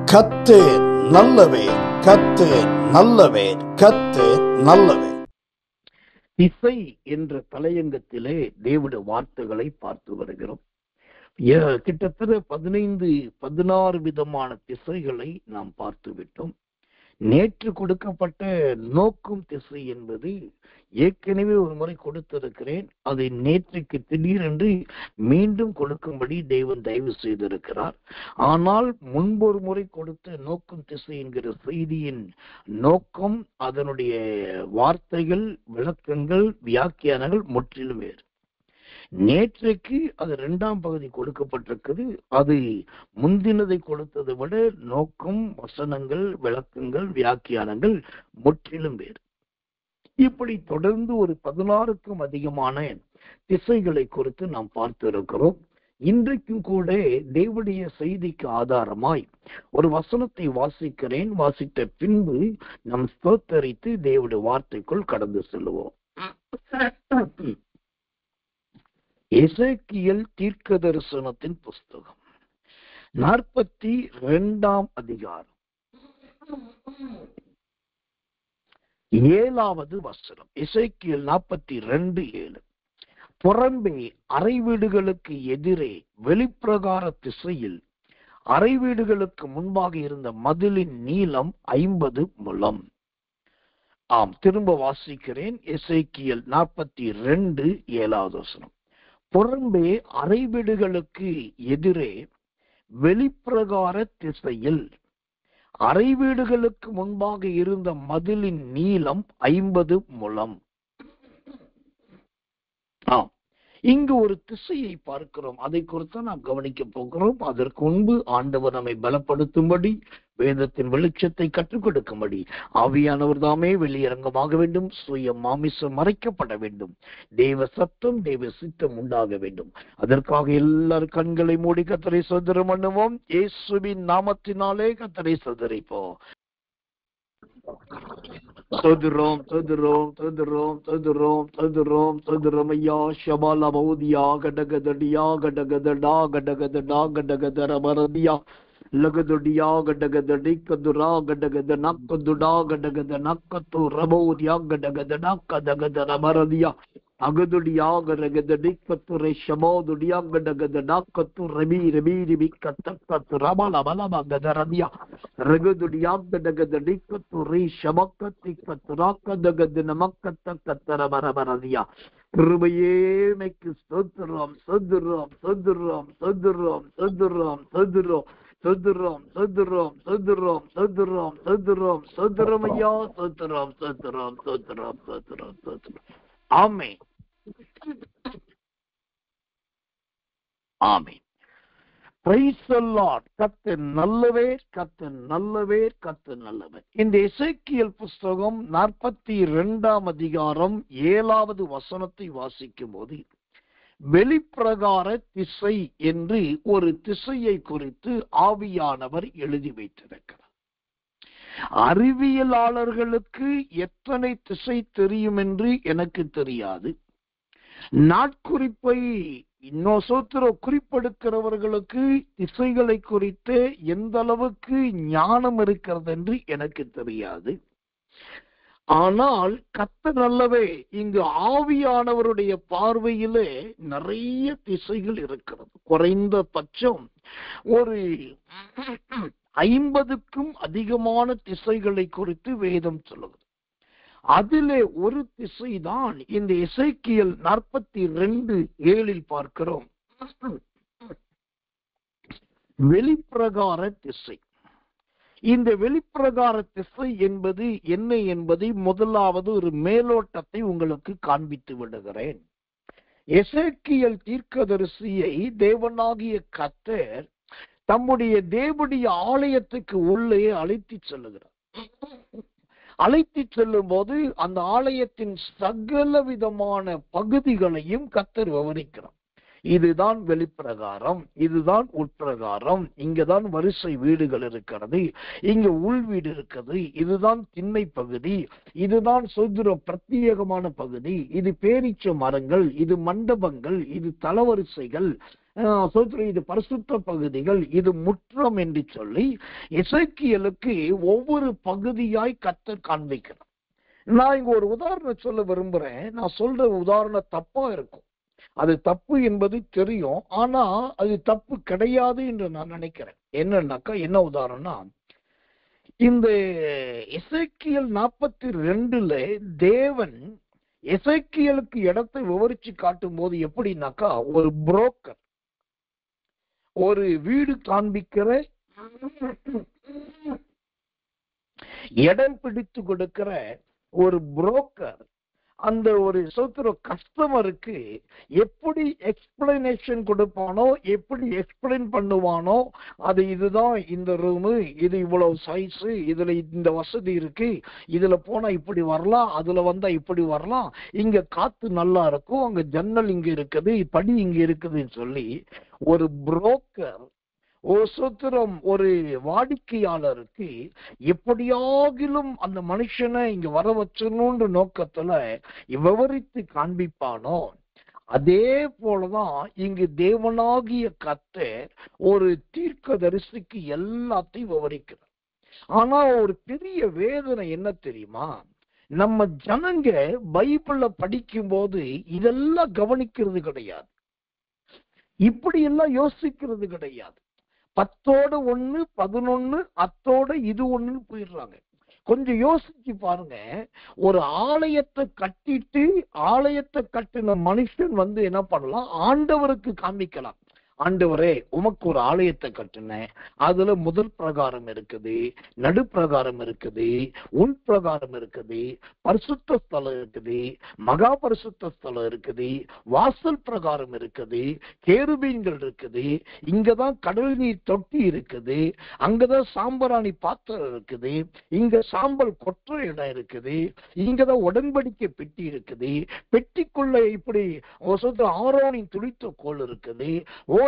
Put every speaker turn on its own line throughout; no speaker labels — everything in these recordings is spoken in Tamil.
கர்த்தர் நல்லவர், கர்த்தர் நல்லவர், கர்த்தர் நல்லவர்.
இசை என்ற தலையங்கத்திலே தேவனுடைய வார்த்தைகளை பார்த்து வருகிறோம். கிட்டத்தட்ட 16 விதமான திசைகளை நாம் பார்த்து விட்டோம். நேற்று கொடுக்கப்பட்ட நோக்கும் திசை என்பது ஏற்கனவே ஒரு முறை கொடுத்திருக்கிறேன். அதை நேற்றுக்கு திடீரென்று மீண்டும் கொடுக்கும்படி தேவன் தயவு செய்திருக்கிறார். ஆனால் முன்பொரு முறை கொடுத்த நோக்கும் திசை என்கிற செய்தியின் நோக்கம், அதனுடைய வார்த்தைகள், விளக்கங்கள், வியாக்கியானங்கள் முற்றிலும் வேறு. நேற்றைக்கு அது 2ஆம் பகுதி கொடுக்கப்பட்டிருக்குது. அது முந்தினதை கொடுத்ததை விட நோக்கம், வசனங்கள், விளக்கங்கள், வியாக்கியானங்கள் முற்றிலும் வேறு. இப்படி தொடர்ந்து ஒரு 16க்கும் அதிகமான திசைகளை குறித்து நாம் பார்த்து இருக்கிறோம். இன்றைக்கும் கூட தேவனுடைய செய்திக்கு ஆதாரமாய் ஒரு வசனத்தை வாசிக்கிறேன். வாசித்த பின்பு நாம் ஸ்தோத்தரித்து தேவனுடைய வார்த்தைக்குள் கடந்து செல்லுவோம். எசேக்கியேல் தீர்க்க தரிசனத்தின் புஸ்தகம் 42ஆம் அதிகாரம் 7வது வசனம். எசேக்கியேல் 42:7. புறம்பே அறை வீடுகளுக்கு எதிரே வெளிப்பிரகார திசையில் அறை வீடுகளுக்கு முன்பாக இருந்த மதிலின் நீளம் 50 முழம். திரும்ப வாசிக்கிறேன். எசேக்கியேல் 42:7வது வசனம். புறம்பே அறை வீடுகளுக்கு எதிரே வெளிப்பிரகார திசையில் அறை வீடுகளுக்கு முன்பாக இருந்த மதிலின் நீளம் 50 முழம். இங்கு ஒரு திசையை பார்க்கிறோம். அதை குறித்து நாம் கவனிக்க போகிறோம். அதற்கு முன்பு ஆண்டவர் நம்மை பலப்படுத்தும்படி, வேதத்தின் வெளிச்சத்தை கற்றுக் கொடுக்கும்படி ஆவியானவர் தாமே வெளியரங்கமாக வேண்டும். சுய மாமிசம் மறைக்கப்பட வேண்டும். தேவ சத்தம், தேவ சித்தம் உண்டாக வேண்டும். அதற்காக எல்லாரும் கண்களை மூடி கர்த்தரை ஸ்தோத்திரம் பண்ணுவோம். இயேசுவின் நாமத்தினாலே கர்த்தரை ஸ்தோத்திரிப்போம். சதுரோம் சதுரோம் சதுரோம் சதுரோம் சதுரோம் சதுரம் ஐயா ஷபால பௌதியா கடகதடியா கடகதடா கடகதடா கடகதர மரதியா லகதுடியா கடகதடி கதுரா கடகத நக்கதுடா கடகத நக்கத்து ரபௌதியா கடகதடா கடகதர மரதியா அகதுடியா கடகதடி கத்துரை ஷபோதுடியா கடகதடா கத்து ரபி ரபி ரிபி கத்து ரபல பலப கதரதியா ரகுதுடியா கடகதடி கத்துரை ஷபக்கத்தி கத்துரா கடகத நமக்கத்த கத்தர மரமரதியா. கிருபையே மைக்கு ஸ்தோத்திரம் ஸ்தோத்திரம் ஸ்தோத்திரம் ஸ்தோத்திரம் ஸ்தோத்திரம் ஸ்தோத்திரம் சதுரம் சதுரம் சதுரம் சதுரம் சதுரம் சதுரம் ஐயா சதுரம் சதுரம் சதுரம் சதுரம் சதுரம். Amen amen. Praise the lord. கர்த்தர் நல்லவர், கர்த்தர் நல்லவர், கர்த்தர் நல்லவர். இந்த எசேக்கியேல் புஸ்தகம் 42ஆம் அதிகாரம் 7வது வசனத்தை வாசிக்கும் போது வெளிப்பிரகார திசை என்று ஒரு திசையை குறித்து ஆவியானவர் எழுதி வைத்திருக்கிறார். அறிவியலாளர்களுக்கு எத்தனை திசை தெரியும் என்று எனக்கு தெரியாது. நாட்குறிப்பை குறிப்பெடுக்கிறவர்களுக்கு திசைகளை குறித்து எந்த அளவுக்கு ஞானம் இருக்கிறது என்று எனக்கு தெரியாது. ஆனால் கர்த்தர் நல்லவே. இங்கு ஆவியானவருடைய பார்வையிலே நிறைய திசைகள் இருக்கிறது. குறைந்த பட்சம் ஒரு 50க்கும் அதிகமான திசைகளை குறித்து வேதம் சொல்லுகிறது. அதிலே ஒரு திசைதான் இந்த எசேக்கியேல் 42:7 பார்க்கிறோம். வெளிப்பிரகார திசை. இந்த வெளிப்பிரகார திசை என்பது என்ன என்பதை முதலாவது ஒரு மேலோட்டத்தை உங்களுக்கு காண்பித்து விடுகிறேன். எசேக்கியேல் தீர்க்கதரிசியை தேவனாகிய கர்த்தர் தம்முடைய தேவனுடைய ஆலயத்துக்கு உள்ளே அழைத்து செல்லுகிறார். அழைத்து செல்லும் போது அந்த ஆலயத்தின் சகல விதமான பகுதிகளையும் கர்த்தர் விவரிக்கிறார். இதுதான் வெளிப்பிரகாரம், இதுதான் உட்பிரகாரம். இங்கதான் வரிசை வீடுகள் இருக்கிறது, இங்க உள் வீடு இருக்குது, இதுதான் திண்ணை பகுதி, இதுதான் சுதந்திர பிரத்யேகமான பகுதி, இது பேரீச்ச மரங்கள், இது மண்டபங்கள், இது தளவரிசைகள், இது பரிசுத்த பகுதிகள், இது முற்றம் என்று சொல்லி எசேக்கியேலுக்கு ஒவ்வொரு பகுதியாய் கர்த்தர் காண்பிக்கிறார். நான் இங்க ஒரு உதாரணம் சொல்ல விரும்புறேன். நான் சொல்ற உதாரணம் தப்பா இருக்கும், அது தப்பு என்பது தெரியும், ஆனா அது தப்பு கிடையாது என்று நான் நினைக்கிறேன். என்னன்னாக்கா, என்ன உதாரணம்னா, இந்த எசேக்கியேல் 42 தேவன் எசேக்கியேலுக்கு இடத்தை விவரிச்சு காட்டும் போது எப்படின்னாக்கா, ஒரு புரோக்கர், ஒரு வீடு காண்பிக்கிற, இடம் பிடித்து கொடுக்கிற ஒரு புரோக்கர் அந்த ஒரு கஸ்டமருக்கு எப்படி எக்ஸ்பிளனேஷன் கொடுப்பானோ, எப்படி எக்ஸ்பிளைன் பண்ணுவானோ, அது இதுதான் இந்த ரூமு, இது இவ்வளவு சைஸ், இதுல இந்த வசதி இருக்கு, இதுல போனா இப்படி வரலாம், அதுல வந்தா இப்படி வரலாம், இங்க காத்து நல்லா இருக்கும், அங்க ஜன்னல் இங்க இருக்குது, படி இங்க இருக்குதுன்னு சொல்லி ஒரு புரோக்கர் ஒரு வாடிக்கையாளருக்கு எப்படியாகிலும் அந்த மனுஷனை இங்க வர வச்சணும்ன்ற நோக்கத்துல விவரித்து காண்பிப்பானோ, அதே போலதான் இங்கு தேவனாகிய கர்த்தர் ஒரு தீர்க்கதரிசிக்கு எல்லாத்தையும் விவரிக்கிறார். ஆனா ஒரு பெரிய வேதனை என்ன தெரியுமா, நம்ம ஜனங்க பைபிள படிக்கும் போது இதெல்லாம் கவனிக்கிறது கிடையாது, இப்படி எல்லாம் யோசிக்கிறது கிடையாது. 10 1 11 அத்தோட இது ஒண்ணுன்னு போயிடுறாங்க. கொஞ்சம் யோசிச்சு பாருங்க, ஒரு ஆலயத்தை கட்டின மனுஷன் என்ன பண்ணலாம், ஆண்டவருக்கு காண்பிக்கலாம். ஆண்டவரே, உமக்கு ஒரு ஆலயத்தை கட்டினேன், அதுல முதல் பிரகாரம் இருக்குது, நடு பிரகாரம் இருக்குது, உள் பிரகாரம் இருக்குது, பரிசுத்த ஸ்தலம் இருக்குது, மகா பரிசுத்த ஸ்தலம் இருக்குது, வாசல் பிரகாரம் இருக்குது, கேருபீன்கள் இருக்குது, இங்கதான் கடல் நீர் தொட்டி இருக்குது, அங்கதான் சாம்பராணி பாத்திரம் இருக்குது, இங்க சாம்பல் கொற்ற இடம் இருக்குது, இங்கதான் உடன்படிக்கை பெட்டி இருக்குது, பெட்டிக்குள்ள இப்படி ஆரோனின் துளித்த கோல் இருக்குது,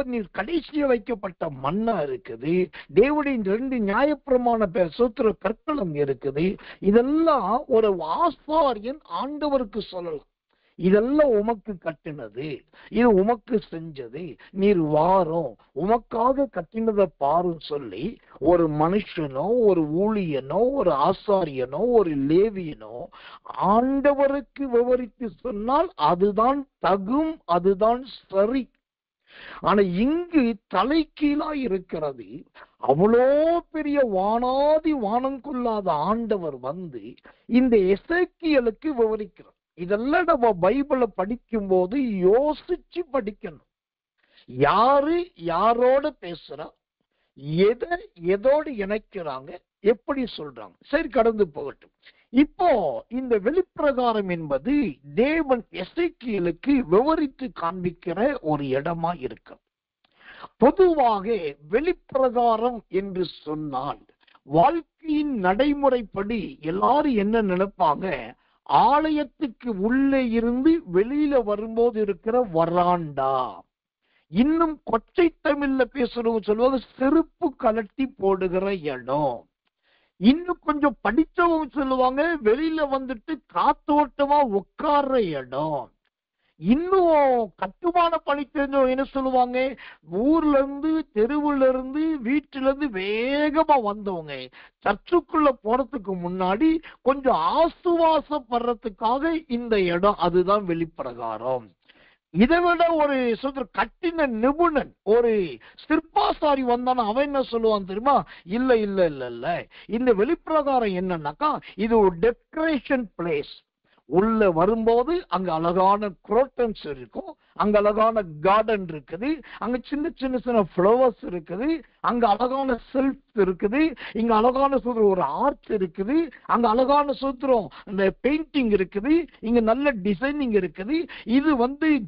நீர் கடைசிய வைக்கப்பட்ட மண்ணா இருக்குது, தேவனின் 2 நியாயப்பிரமாண சூத்திர கற்களம் இருக்குது. இதெல்லாம் ஒரு ஆசாரியன் ஆண்டவருக்கு சொல்லலாம், இதெல்லாம் உமக்கு கட்டினது, இது உமக்கு செஞ்சது, நீர் வாரம் உமக்காக கட்டினதை பாருன்னு சொல்லி ஒரு மனுஷனோ, ஒரு ஊழியனோ, ஒரு ஆசாரியனோ, ஒரு லேவியனோ ஆண்டவருக்கு விவரித்து சொன்னால் அதுதான் தகும், அதுதான் சரி. ஆனா இங்கு தலைகீழா இருக்கிறது. அவ்வளோ பெரிய வானாதி வானம் கொள்ளாத ஆண்டவர் இந்த எசேக்கியேலுக்கு விவரிக்கிறார். இதெல்லாம் நம்ம பைபிளை படிக்கும் போது யோசிச்சு படிக்கணும். யாரு யாரோட பேசுறா, எதோடு இணைக்கிறாங்க, எப்படி சொல்றாங்க, சரி கடந்து போகட்டும். இப்போ இந்த வெளிப்பிரகாரம் என்பது தேவன் எசேக்கியேலுக்கு விவரித்து காண்பிக்கிற ஒரு இடமா இருக்கு. பொதுவாக வெளிப்பிரகாரம் என்று சொன்னால் வாழ்க்கையின் நடைமுறைப்படி எல்லாரும் என்ன நினைப்பாங்க, ஆலயத்துக்கு உள்ளே இருந்து வெளியில வரும்போது இருக்கிற வராண்டா, இன்னும் கொச்சை தமிழ்ல பேசுறவங்க சொல்லுவாங்க செருப்பு கலட்டி போடுகிற இடம், இன்னும் கொஞ்சம் படிச்சவங்க சொல்லுவாங்க வெளியில வந்துட்டு காத்தோட்டமா உட்கார்ற இடம், இன்னும் கட்டுமான பணி தெரிஞ்சவங்க என்ன சொல்லுவாங்க, ஊர்ல இருந்து தெருவுல இருந்து வீட்டுல இருந்து வேகமா வந்தவங்க சர்ச்சுக்குள்ள போறதுக்கு முன்னாடி கொஞ்சம் ஆசுவாசப்படுறதுக்காக இந்த இடம், அதுதான் வெளிப்பிரகாரம். இதை விட ஒரு கட்டின நிபுணன், ஒரு சிற்பாசாரி வந்தானா அவன் என்ன சொல்லுவான் தெரியுமா, இல்ல இல்ல இல்ல இல்ல, இந்த வெளிப்பிரகாரம் என்னன்னாக்கா இது ஒரு டெக்கரேஷன் பிளேஸ். உள்ள வரும்போது அங்க அழகான குரோட்டன்ஸ் இருக்கும், அங்க அழகான கார்டன் இருக்குது, அங்க சின்ன சின்ன சின்ன ஃப்ளவர்ஸ் இருக்குது, அங்க அழகான செல்ஃப் இருக்குது, இங்க அழகான ஒரு ஆர்ட் இருக்குது, அங்க அழகான இந்த பெயிண்டிங் இருக்குது, இங்க நல்ல டிசைனிங் இருக்குது. இது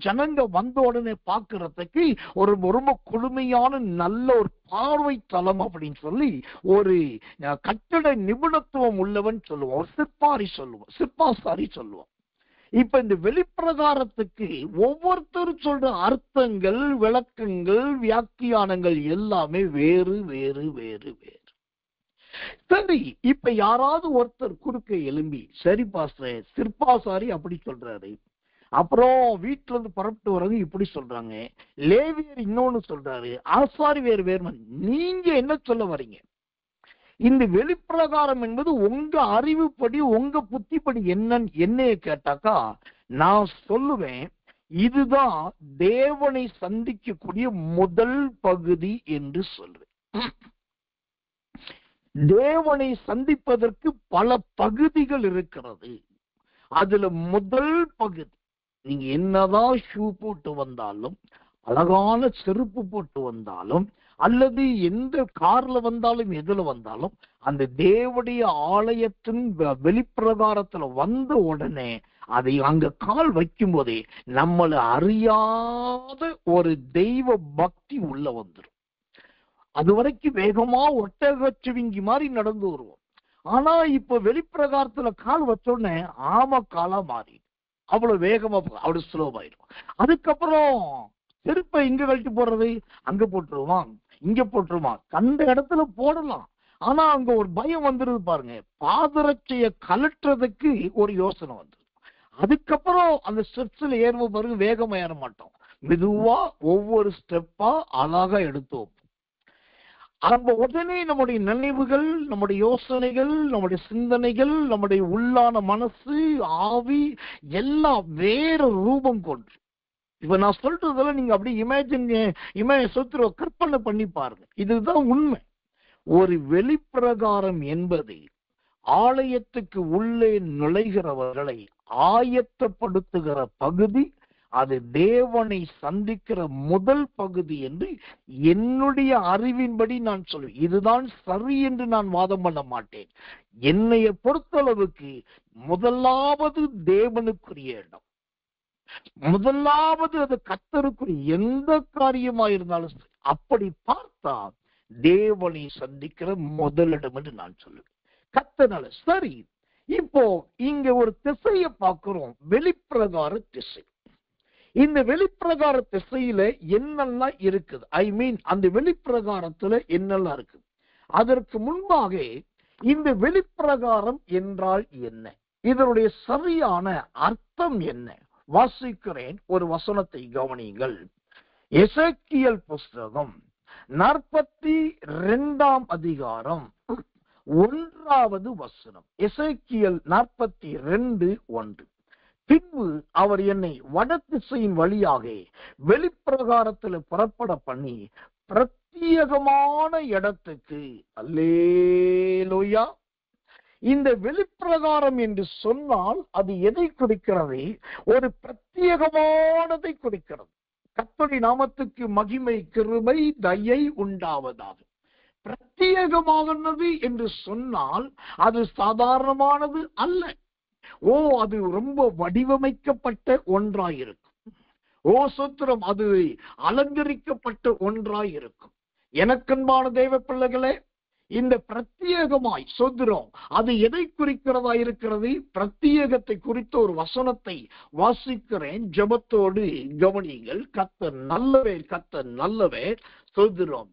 ஜனங்க வந்த உடனே பாக்குறதுக்கு ஒரு ரொம்ப குளுமையான நல்ல ஒரு பார்வை தலம் அப்படின்னு சொல்லி ஒரு கட்டட நிபுணத்துவம் உள்ளவன் சொல்லுவோம், ஒரு சிற்பாசாரி சொல்லுவோம். இப்ப இந்த வெளிப்பிரகாரத்துக்கு ஒவ்வொருத்தரும் சொல்ற அர்த்தங்கள், விளக்கங்கள், வியாக்கியானங்கள் எல்லாமே வேறு வேறு வேறு வேறு. சரி, இப்ப யாராவது ஒருத்தர் குறுக்க எழும்பி, சரி பாஸ்டர் சிற்பாசாரி அப்படி சொல்றாரு, அப்புறம் வீட்டுல இருந்து புறப்பட்டு வர்றது இப்படி சொல்றாங்க, லேவியர் இன்னொன்னு சொல்றாரு, ஆசாரி வேறு வேறு, நீங்க என்ன சொல்ல வர்றீங்க? இந்த வெளிப்பிரகாரம் என்பது உங்க அறிவுப்படி, உங்க புத்திப்படி என்னைய கேட்டாக்கா நான் சொல்லுவேன், இதுதான் தேவனை சந்திக்கக்கூடிய முதல் பகுதி என்று சொல்றேன். தேவனை சந்திப்பதற்கு பல பகுதிகள் இருக்கிறது. அதுல முதல் பகுதி, நீங்க என்னதான் ஷூ போட்டு வந்தாலும், அழகான செருப்பு போட்டு வந்தாலும், அல்லது எந்த கார்ல வந்தாலும் எதுல வந்தாலும், அந்த தேவனுடைய ஆலயத்தின் வெளிப்பிரகாரத்துல வந்த உடனே அதை அங்க கால் வைக்கும் போதே நம்மளை அறியாத ஒரு தெய்வ பக்தி உள்ள வந்துடும். அது வரைக்கும் வேகமா ஒட்டகச்சுவிங்கி மாதிரி நடந்து வருவோம். ஆனா இப்ப வெளிப்பிரகாரத்துல கால் வச்சோடனே ஆம காலா மாறி அவ்வளவு வேகமா, அவ்வளவு ஸ்லோவாயிடும். அதுக்கப்புறம் செருப்பை இங்க கழட்டி போடுறது, அங்க போட்டுருவான், இங்க போட்டுருவான், கண்ட இடத்துல போடலாம். ஆனா அங்க ஒரு பயம் வந்துருது பாருங்க, பாதரட்சைய கலட்டுறதுக்கு ஒரு யோசனை வந்துடும். அதுக்கப்புறம் அந்த ஸ்டெப்ஸ்ல ஏறும் பாருங்க, வேகமா ஏற மாட்டோம், மெதுவா ஒவ்வொரு ஸ்டெப்பா அழகா எடுத்தோம். அப்ப உடனே நம்முடைய நினைவுகள், நம்முடைய யோசனைகள், நம்முடைய சிந்தனைகள், நம்முடைய உள்ளான மனசு, ஆவி எல்லாம் வேற ரூபம் கொண்டு, இப்ப நான் சொல்றதுல நீங்க அப்படி கற்பனை பண்ணி பாருங்க. இதுதான் உண்மை. ஒரு வெளிப்பிரகாரம் என்பது ஆலயத்துக்கு உள்ளே நுழைகிறவர்களை ஆயத்தப்படுத்துகிற பகுதி. அது தேவனை சந்திக்கிற முதல் பகுதி என்று என்னுடைய அறிவின்படி நான் சொல்லுவேன். இதுதான் சரி என்று நான் வாதம் பண்ண மாட்டேன். என்னைய பொறுத்தளவுக்கு முதலாவது தேவனுக்குரிய இடம், முதலாவது அது கர்த்தருக்குரிய எந்த காரியமா இருந்தாலும் சரி. அப்படி பார்த்தா தேவனை சந்திக்கிற முதலிடம் என்று நான் சொல்லுவேன். கர்த்தனால சரி. இப்போ இங்க ஒரு திசையை பார்க்கிறோம், வெளிப்பிரகார திசை. இந்த வெளிப்பிரகார திசையில என்னெல்லாம் இருக்குது, அந்த வெளிப்பிரகாரத்துல என்னெல்லாம் இருக்குது? அதற்கு முன்பாக இந்த வெளிப்பிரகாரம் என்றால் என்ன, இதனுடைய சரியான அர்த்தம் என்ன? வாசிக்கிறேன், ஒரு வசனத்தை கவனியுங்கள். எசேக்கியேல் புஸ்தகம் 42 அதிகாரம் 1வது வசனம். எசேக்கியேல் 42:1. பின்பு அவர் என்னை வடதிசையின் வழியாக வெளிப்பிரகாரத்தில் புறப்பட பண்ணி பிரத்யேகமான இடத்துக்கு, அல்லேலூயா. இந்த வெளிப்பிரகாரம் என்று சொன்னால் அது எதை குறிக்கிறது? ஒரு பிரத்யேகமானதை குறிக்கிறது. கர்த்தருடைய நாமத்துக்கு மகிமை, கிருபை, தயை உண்டாவதாக. பிரத்யேகமானது என்று சொன்னால் அது சாதாரணமானது அல்ல. அது ரொம்ப வடிவமைக்கப்பட்ட ஒன்றாயிருக்கும். சோத்திரம், அது அலங்கரிக்கப்பட்ட ஒன்றாயிருக்கும். எனக்கன்பான தேவ பிள்ளைகளே, இந்த பிரத்யேகமாய் சோத்திரம் அது எதை குறிக்கிறதா இருக்கிறது? பிரத்யேகத்தை குறித்த ஒரு வசனத்தை வாசிக்கிறேன், ஜெபத்தோடு கவனியுங்கள். கர்த்தர் நல்லவர், கர்த்தர் நல்லவர். சோத்திரம்,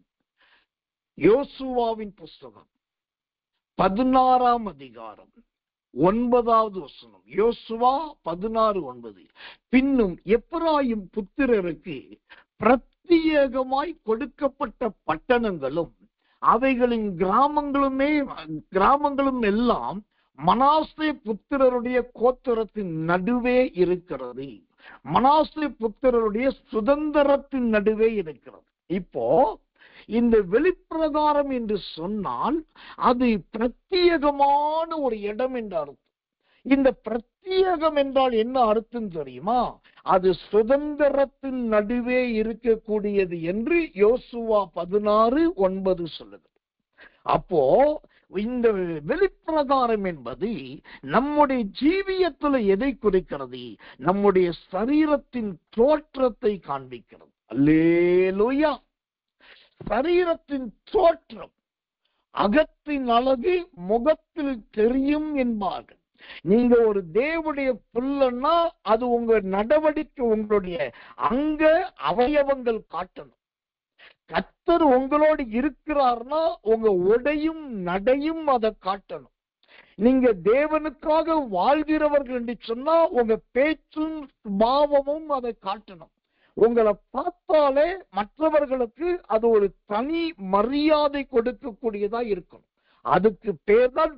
யோசுவாவின் புஸ்தகம் 16 அதிகாரம் 9வது வசனம். யோசுவா 16:9. பின்னும் எப்பிராயீம் புத்திரருக்கு பிரத்யேகமாய் கொடுக்கப்பட்ட பட்டணங்களும் அவைகளின் கிராமங்களும் எல்லாம் மனாசே புத்திரருடைய கோத்திரத்தின் நடுவே இருக்கிறது. மனாசே புத்திரருடைய சுதந்திரத்தின் நடுவே இருக்கிறது. இப்போ இந்த வெளிப்பிரகாரம் என்று சொன்னால் அது பிரத்யேகமான ஒரு இடம் என்ற அர்த்தம். இந்த பிரத்யேகம் என்றால் என்ன அர்த்தம் தெரியுமா? அது சுதந்திரத்தின் நடுவே இருக்கக்கூடியது என்று யோசுவா 16:9 சொல்லுது. அப்போ இந்த வெளிப்பிரகாரம் என்பது நம்முடைய ஜீவியத்துல எதை குறிக்கிறது? நம்முடைய சரீரத்தின் தோற்றத்தை காண்பிக்கிறது. அல்லேலூயா. சரீரத்தின் தோற்றம், அகத்தின் அழகு முகத்தில் தெரியும் என்பார்கள். நீங்க ஒரு தேவனுடைய பிள்ளைன்னா அது உங்க நடவடிக்கை, உங்களுடைய அங்க அவயவங்கள் காட்டணும். கர்த்தர் உங்களோடு இருக்கிறார்னா உங்க உடையும் நடையும் அதை காட்டணும். நீங்க தேவனுக்காக வாழ்கிறவர்கள் என்று சொன்னா உங்க பேச்சும் பாவமும் அதை காட்டணும். உங்களை பார்த்தாலே மற்றவர்களுக்கு அது ஒரு தனி மரியாதை கொடுக்கக்கூடியதா இருக்கணும். அதுக்கு பேர் தான்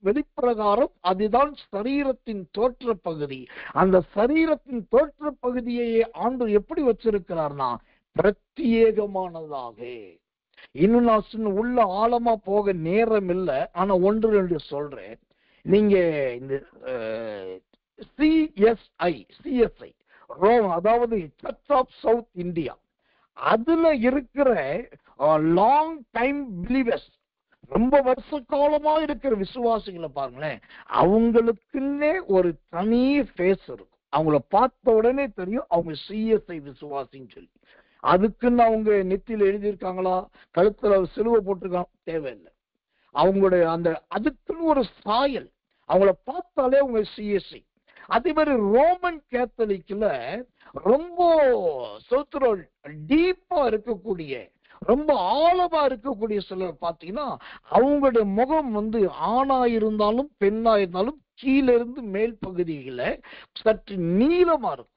வெளிப்பிரகாரம். அதுதான் சரீரத்தின் தோற்ற பகுதி. அந்த சரீரத்தின் தோற்ற பகுதியை ஆண்டவர் எப்படி வச்சிருக்கிறார்னா பிரத்யேகமானதாக. இன்னும் நான் உள்ள ஆழமா போக நேரம் இல்லை, ஆனா ஒன்று ரெண்டு சொல்றேன். நீங்க இந்த சிஎஸ்ஐ அதாவது சர்ச் ஆஃப் சவுத் இந்தியா, அதுல இருக்கிற லாங் டைம் பிலீவர்ஸ், ரொம்ப வருஷ காலமா இருக்கிற விசுவாசிகளை பாருங்களேன், அவங்களுக்குன்னே ஒரு தனி ஃபேஸ் இருக்கும். அவங்கள பார்த்த உடனே தெரியும் அவங்க சிஎஸ்ஐ விசுவாசின்னு சொல்லி. அதுக்குன்னு அவங்க நெத்தியில எழுதியிருக்காங்களா, கழுத்துல சிலுவை போட்டிருக்காங்க, தேவையில்லை. அவங்களுடைய அந்த அதுக்குன்னு ஒரு சாயல், அவங்கள பார்த்தாலே அவங்க சிஎஸ்ஐ. அதே மாதிரி ரோமன் கேத்தலிக்ல ரொம்ப டீப்பா இருக்கக்கூடிய, ரொம்ப ஆழமா இருக்கக்கூடிய சிலர் பார்த்தீங்கன்னா அவங்களுடைய முகம் ஆணா இருந்தாலும் பெண்ணா இருந்தாலும் கீழே இருந்து மேல் பகுதியில சற்று நீளமா இருக்கும்.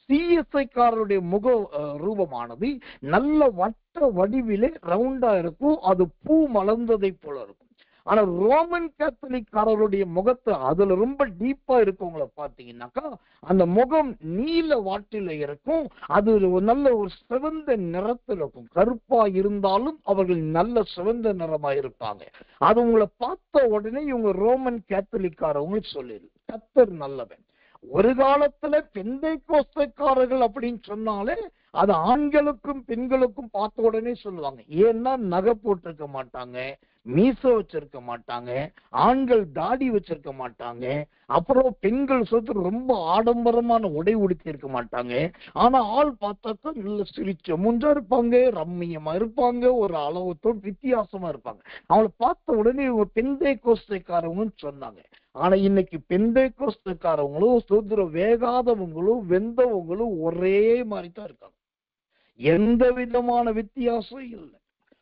சிஎஸ்ஐ காரருடைய முக ரூபமானது நல்ல வட்ட வடிவிலே ரவுண்டா இருக்கும், அது பூ மலர்ந்ததை போல இருக்கும். ஆனா ரோமன் கேத்தலிக்காரருடைய முகத்தை அதுல ரொம்ப டீப்பா இருக்கவங்கள பாத்தீங்கன்னாக்கா அந்த முகம் நீல வாட்டில இருக்கும், அது நல்ல ஒரு சிவந்த நிறத்தில் இருக்கும். கருப்பா இருந்தாலும் அவர்கள் நல்ல சிவந்த நிறமா இருப்பாங்க. அது உங்களை பார்த்த உடனே இவங்க ரோமன் கேத்தலிக்காரவங்க சொல்லிடு, கர்த்தர் நல்லவன். ஒரு காலத்துல பெந்தைக்கோஸ்தைக்காரர்கள் அப்படின்னு சொன்னாலே அது ஆண்களுக்கும் பெண்களுக்கும் பார்த்த உடனே சொல்லுவாங்க. ஏன்னா நகை போட்டிருக்க மாட்டாங்க, மீச வச்சிருக்க மாட்டாங்க, ஆண்கள் தாடி வச்சிருக்க மாட்டாங்க, அப்புறம் பெண்கள் ரொம்ப ஆடம்பரமான உடை உடுத்தி இருக்க மாட்டாங்க. ஆனா ஆள் பார்த்தாக்கா நல்ல சிரிச்ச முஞ்சா இருப்பாங்க, ரம்மியமா இருப்பாங்க, ஒரு அளவுத்தோடு வித்தியாசமா இருப்பாங்க. அவங்களை பார்த்த உடனே இவங்க பெந்தைக்கோஸ்தைக்காரவங்கன்னு சொன்னாங்க. ஆனா இன்னைக்கு பெந்தைக்கோஸ்தைக்காரவங்களும் சுதந்திரம் வேகாதவங்களும் வெந்தவங்களும் ஒரே மாதிரி தான் இருக்காங்க, எந்த விதமான வித்தியாசம் இல்லை.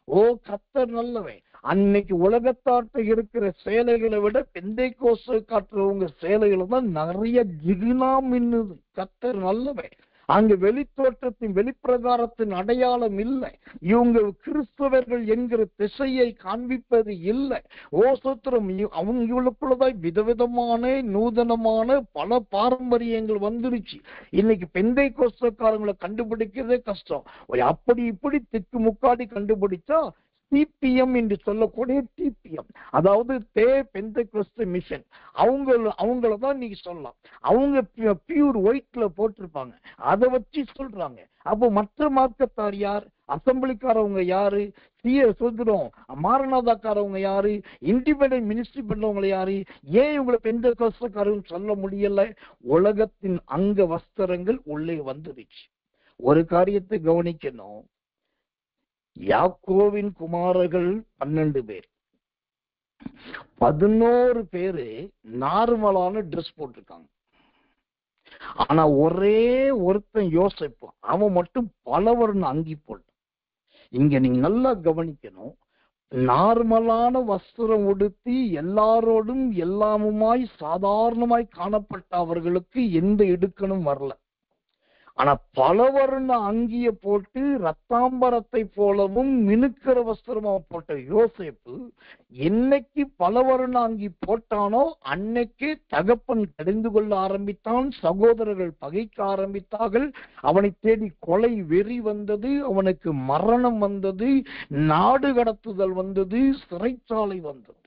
ஓ கர்த்தர் நல்லவன். அன்னைக்கு உலகத்தாட்ட இருக்கிற சேலைகளை விட பெந்தைக்கோஸ்தை காட்டுறவங்க சேலைகளை தான் நிறைய ஜிகினா மின்னுது. கர்த்தர் நல்லவன். அங்கு வெளித்தோற்றத்தின் வெளிப்பிரகாரத்தின் அடையாளம் இல்லை. இவங்க கிறிஸ்தவர்கள் என்கிற திசையை காண்பிப்பது இல்லை. ஓ சோத்திரம், அவங்களுக்குள்ளதான் விதவிதமான நூதனமான பல பாரம்பரியங்கள் வந்துருச்சு. இன்னைக்கு பெந்தைக்கோஸ்தைக்காரங்களை கண்டுபிடிக்கிறதே கஷ்டம். அப்படி இப்படி திக்கு முக்காடி கண்டுபிடிச்சா சிபிஎம் என்று சொல்லக்கூடிய டிபிஎம், அதாவது பெந்தைக்கோஸ்தை மிஷன், அவங்களதான் நீங்க சொல்லலாம். அவங்க பியூர் ஒயிட்ல போட்டிருப்பாங்க, அதை வச்சு சொல்றாங்க. அப்போ மற்ற மார்க்கத்தார் யார்? அசம்பிளிக்காரவங்க யாரு? சுதந்திரம் மாரநாதாக்காரவங்க யாரு? இண்டிபெண்டன்ட் மினிஸ்ட்ரி பண்ணவங்க யாரு? ஏன் இவங்களை பெந்தைக்கோஸ்தைக்காரன்னு சொல்ல முடியல? உலகத்தின் அங்க வஸ்திரங்கள் உள்ளே வந்துருச்சு. ஒரு காரியத்தை கவனிக்கணும், யாக்கோவின் குமாரர்கள் 12 பேர், 11 பேரு நார்மலான ட்ரெஸ் போட்டிருக்காங்க. ஆனா ஒரே ஒருத்தன் யோசிப்பு, அவன் மட்டும் பலவர்ண அங்கி போட்டான். இங்க நீங்க நல்லா கவனிக்கணும், நார்மலான வஸ்திரம் உடுத்தி எல்லாரோடும் எல்லாமுமாய் சாதாரணமாய் காணப்பட்ட அவர்களுக்கு எந்த இடுக்கணும் வரல. ஆனா பலவர்ண அங்கிய போட்டு ரத்தாம்பரத்தை போலவும் மினுக்கிற வஸ்திரமா போட்ட யோசேப்பு என்னைக்கு பலவர்ண அங்கி போட்டானோ அன்னைக்கு தகப்பன் தெரிந்து கொள்ள ஆரம்பித்தான், சகோதரர்கள் பகைக்க ஆரம்பித்தார்கள், அவனை தேடி கொலை வெறி வந்தது, அவனுக்கு மரணம் வந்தது, நாடு கடத்துதல் வந்தது, சிறைச்சாலை வந்தது.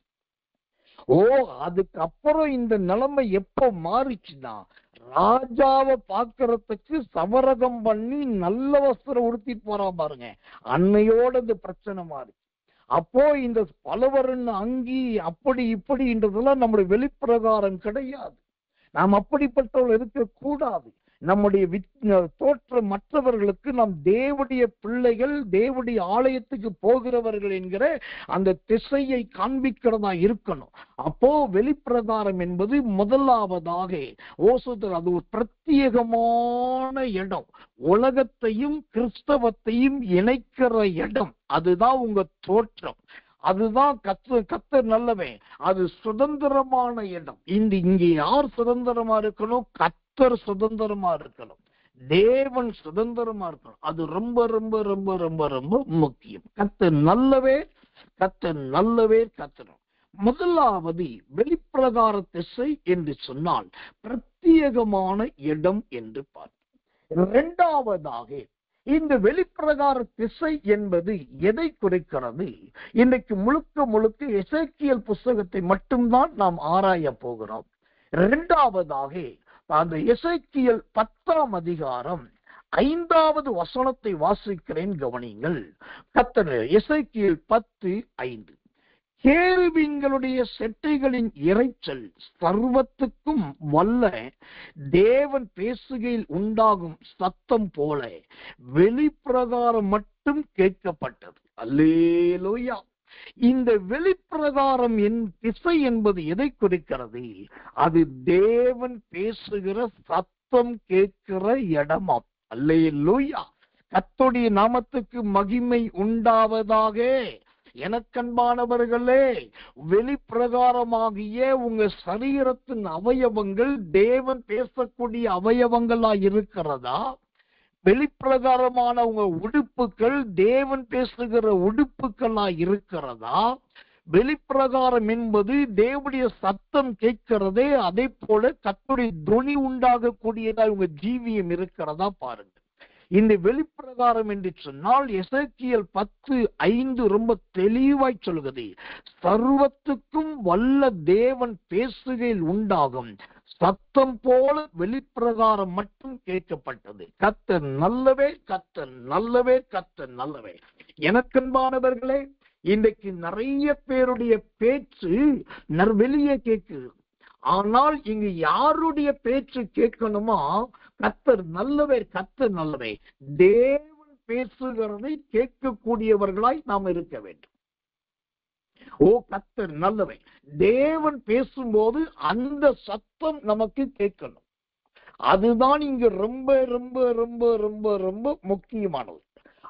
ஓ அதுக்கப்புறம் இந்த நிலைமை எப்ப மாறிச்சுன்னா, ராஜாவை பாக்குறதுக்கு சவரகம் பண்ணி நல்ல வஸ்திரம் உடுத்திட்டு போறா பாருங்க, அன்னையோட இந்த பிரச்சனை மாறி. அப்போ இந்த பலவர்ண அங்கி அப்படி இப்படின்றதெல்லாம் நம்முடைய வெளிப்பிரகாரம் கிடையாது. நாம் அப்படிப்பட்டவர்கள் இருக்க கூடாது. நம்முடைய தோற்றம் மற்றவர்களுக்கு நாம் தேவனுடைய பிள்ளைகள், தேவனுடைய ஆலயத்துக்கு போகிறவர்கள் என்கிற அந்த திசையை காண்பிக்கிறதா இருக்கணும். அப்போ வெளிப்பிரகாரம் என்பது முதலாவதாக ஓசுதல், அது ஒரு பிரத்யேகமான இடம், உலகத்தையும் கிறிஸ்தவத்தையும் இணைக்கிற இடம். அதுதான் உங்க தோற்றம், அதுதான் கர்த்தர் நல்லவன். அது சுதந்திரமான இடம். இங்கே யார் சுதந்திரமா இருக்கணும்? கர்த்தர் சுதந்திரமா இருக்கணும், தேவன் சுதந்திரமா இருக்கணும். அது ரொம்ப ரொம்ப ரொம்ப ரொம்ப ரொம்ப முக்கியம். கர்த்தர் நல்லவே, கர்த்தர் நல்லவே கர்த்தர். முதலாவது வெளிப்பிரகார திசை என்று சொன்னால் பிரத்யேகமான இடம் என்று பார்க்கிறோம். இரண்டாவதாக இந்த வெளிப்பிரகார திசை என்பது எதை குறிக்கிறது? இன்றைக்கு முழுக்க முழுக்க எசேக்கியேல் புஸ்தகத்தை மட்டும்தான் நாம் ஆராய போகிறோம். இரண்டாவதாக அந்த எசேக்கியேல் 10ஆம் அதிகாரம் 5வது வசனத்தை வாசிக்கிறேன், கவனிங்கள். கர்த்தர் எசேக்கியேல் 10:5, கேருபீன்களுடைய செட்டைகளின் இரைச்சல் சர்வத்துக்கும் வல்ல தேவன் பேசுகையில் உண்டாகும் சத்தம் போல வெளிப்பிரகாரம் மட்டும் கேட்கப்பட்டது. அல்லேலூயா. இந்த வெளிப்பிரகாரம் திசை என்பது எதை குறிக்கிறது? அது தேவன் பேசுகிற சத்தம் கேட்கிற இடமாம். அல்லேலூயா. கர்த்தருடைய நாமத்துக்கு மகிமை உண்டாவதாக. எனக்கன்பானவர்களே, வெளிப்பிரகாரமாகிய உங்க சரீரத்தின் அவயவங்கள் தேவன் பேசக்கூடிய அவயவங்களா இருக்கிறதா? வெளிப்பிரகாரமான உங்க உடுப்புகள் தேவன் பேசுகிற உடுப்புகளா இருக்கிறதா? வெளிப்பிரகாரம் என்பது தேவனுடைய சத்தம் கேட்கிறதே, அதே போல கர்த்தருடைய துணி உண்டாகக்கூடியதா உங்க ஜீவியம் இருக்கிறதா பாருங்க. இந்த வெளிப்பிரகாரம் என்று சொன்னால் எசேக்கியேல் 10:5 ரொம்ப தெளிவாய் சொல்கிறது. சர்வத்துக்கும் வல்ல தேவன் பேசுகையில் உண்டாகும் சத்தம் போல வெளிப்பிரகாரம் மட்டும் கேட்கப்பட்டது. கர்த்தர் நல்லவே, கர்த்தர் நல்லவே, கர்த்தர் நல்லவே. எனக்கன்பானவர்களே, இன்றைக்கு நிறைய பேருடைய பேச்சு வெளியே கேட்குது. ஆனால் இங்கு யாருடைய பேச்சு கேட்கணுமா? கர்த்தர் நல்லவே, கர்த்தர் நல்லவே. தேவன் பேசுகிறதை கேட்கக்கூடியவர்களாய் நாம் இருக்க வேண்டும். ஓ கர்த்தர் நல்லவை. தேவன் பேசும்போது அந்த சத்தம் நமக்கு கேட்கணும். அதுதான் இங்கு ரொம்ப ரொம்ப ரொம்ப ரொம்ப ரொம்ப முக்கியமானது.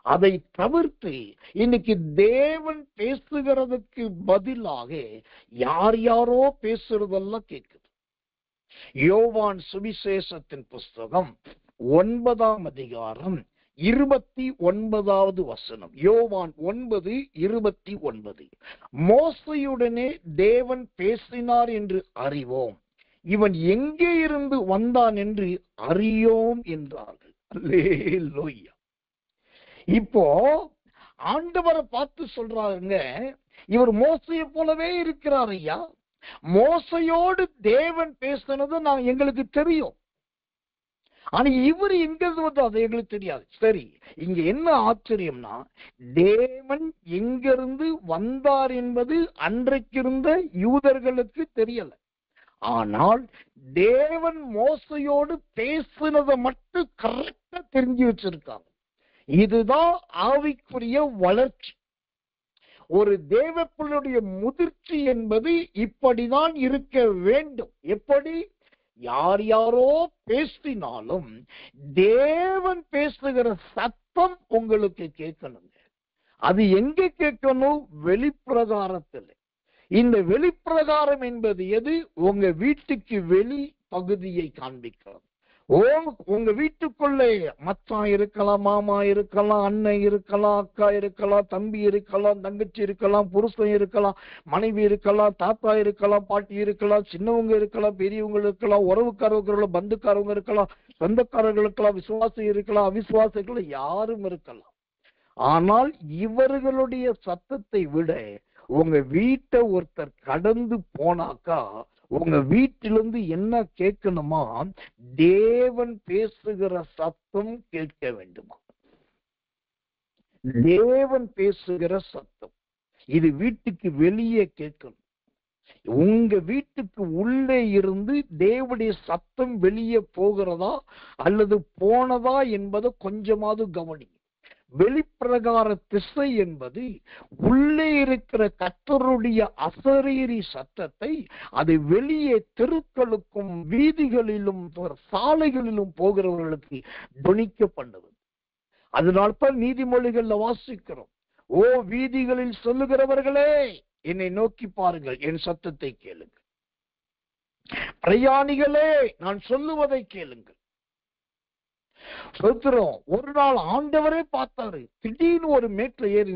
அதை தவிர்த்து இன்னைக்கு தேவன் பேசுகிறதுக்கு பதிலாக யார் யாரோ பேசுறதெல்லாம் கேட்குது. யோவான் சுவிசேஷத்தின் புஸ்தகம் 9ஆம் அதிகாரம் 29வது வசனம். யோவான் 9:29, மோசையுடனே தேவன் பேசினார் என்று அறிவோம், இவன் எங்கே இருந்து வந்தான் என்று அறியோம் என்றார்கள். அல்லேலூயா. இப்போ ஆண்டவரை பார்த்து சொல்றாங்க, இவர் மோசையை போலவே இருக்கிறார் ஐயா. மோசையோடு தேவன் பேசினது எங்களுக்கு தெரியும், ஆனா இவர் எங்கிருந்து வந்து அது எங்களுக்கு தெரியாது. சரி, இங்க என்ன ஆச்சரியம்னா, தேவன் எங்கிருந்து வந்தார் என்பது அன்றைக்கிருந்த யூதர்களுக்கு தெரியல. ஆனால் தேவன் மோசையோடு பேசினதை மட்டும் கரெக்டா தெரிஞ்சு வச்சிருக்காங்க. இதுதான் ஆவிக்குரிய வளர்ச்சி. ஒரு தேவப்பிள்ளையுடைய முதிர்ச்சி என்பது இப்படிதான் இருக்க வேண்டும். எப்படி? யார் யாரோ பேசினாலும் தேவன் பேசுகிற சத்தம் உங்களுக்கு கேட்கணுங்க. அது எங்க கேட்கணும்? வெளிப்பிரகாரத்தில். இந்த வெளிப்பிரகாரம் என்பது எது? உங்க வீட்டுக்கு வெளி பகுதியை காண்பிக்கிறது. உங்க வீட்டுக்குள்ளே மச்சான் இருக்கலாம், மாமா இருக்கலாம், அண்ணன் இருக்கலாம், அக்கா இருக்கலாம், தம்பி இருக்கலாம், தங்கச்சி இருக்கலாம், புருஷன் இருக்கலாம், மனைவி இருக்கலாம், தாத்தா இருக்கலாம், பாட்டி இருக்கலாம், சின்னவங்க இருக்கலாம், பெரியவங்க இருக்கலாம், உறவுக்காரவங்க, பந்துக்காரவங்க இருக்கலாம், சொந்தக்காரர்கள் இருக்கலாம், விசுவாசி இருக்கலாம், அவிசுவாசிகள் யாரும் இருக்கலாம். ஆனால் இவர்களுடைய சத்தத்தை விட உங்க வீட்டை ஒருத்தர் கடந்து போனாக்கா உங்க வீட்டிலிருந்து என்ன கேட்கணுமா? தேவன் பேசுகிற சத்தம் கேட்க வேண்டுமா? தேவன் பேசுகிற சத்தம் இது வீட்டுக்கு வெளியே கேட்கணும். உங்க வீட்டுக்கு உள்ளே இருந்து தேவனுடைய சத்தம் வெளியே போகிறதா அல்லது போனதா என்பதை கொஞ்சமாவது கவனி. வெளிப்பிரகார திசை என்பது உள்ளே இருக்கிற கர்த்தருடைய அசரீரி சத்தத்தை அது வெளியே தெருக்களுக்கும் வீதிகளிலும் சாலைகளிலும் போகிறவர்களுக்கு துணிக்க பண்ணுவது. அதனால்தான் நீதிமொழிகள்ல வாசிக்கிறோம், ஓ வீதிகளில் சொல்லுகிறவர்களே என்னை நோக்கி பாருங்கள், என் சத்தத்தை கேளுங்கள். பிரயாணிகளே நான் சொல்லுவதை கேளுங்கள். சொல்றோம், ஒரு நாள் ஆண்டவரே பார்த்தாரு, திடீர்னு ஒரு மேட்ல ஏறி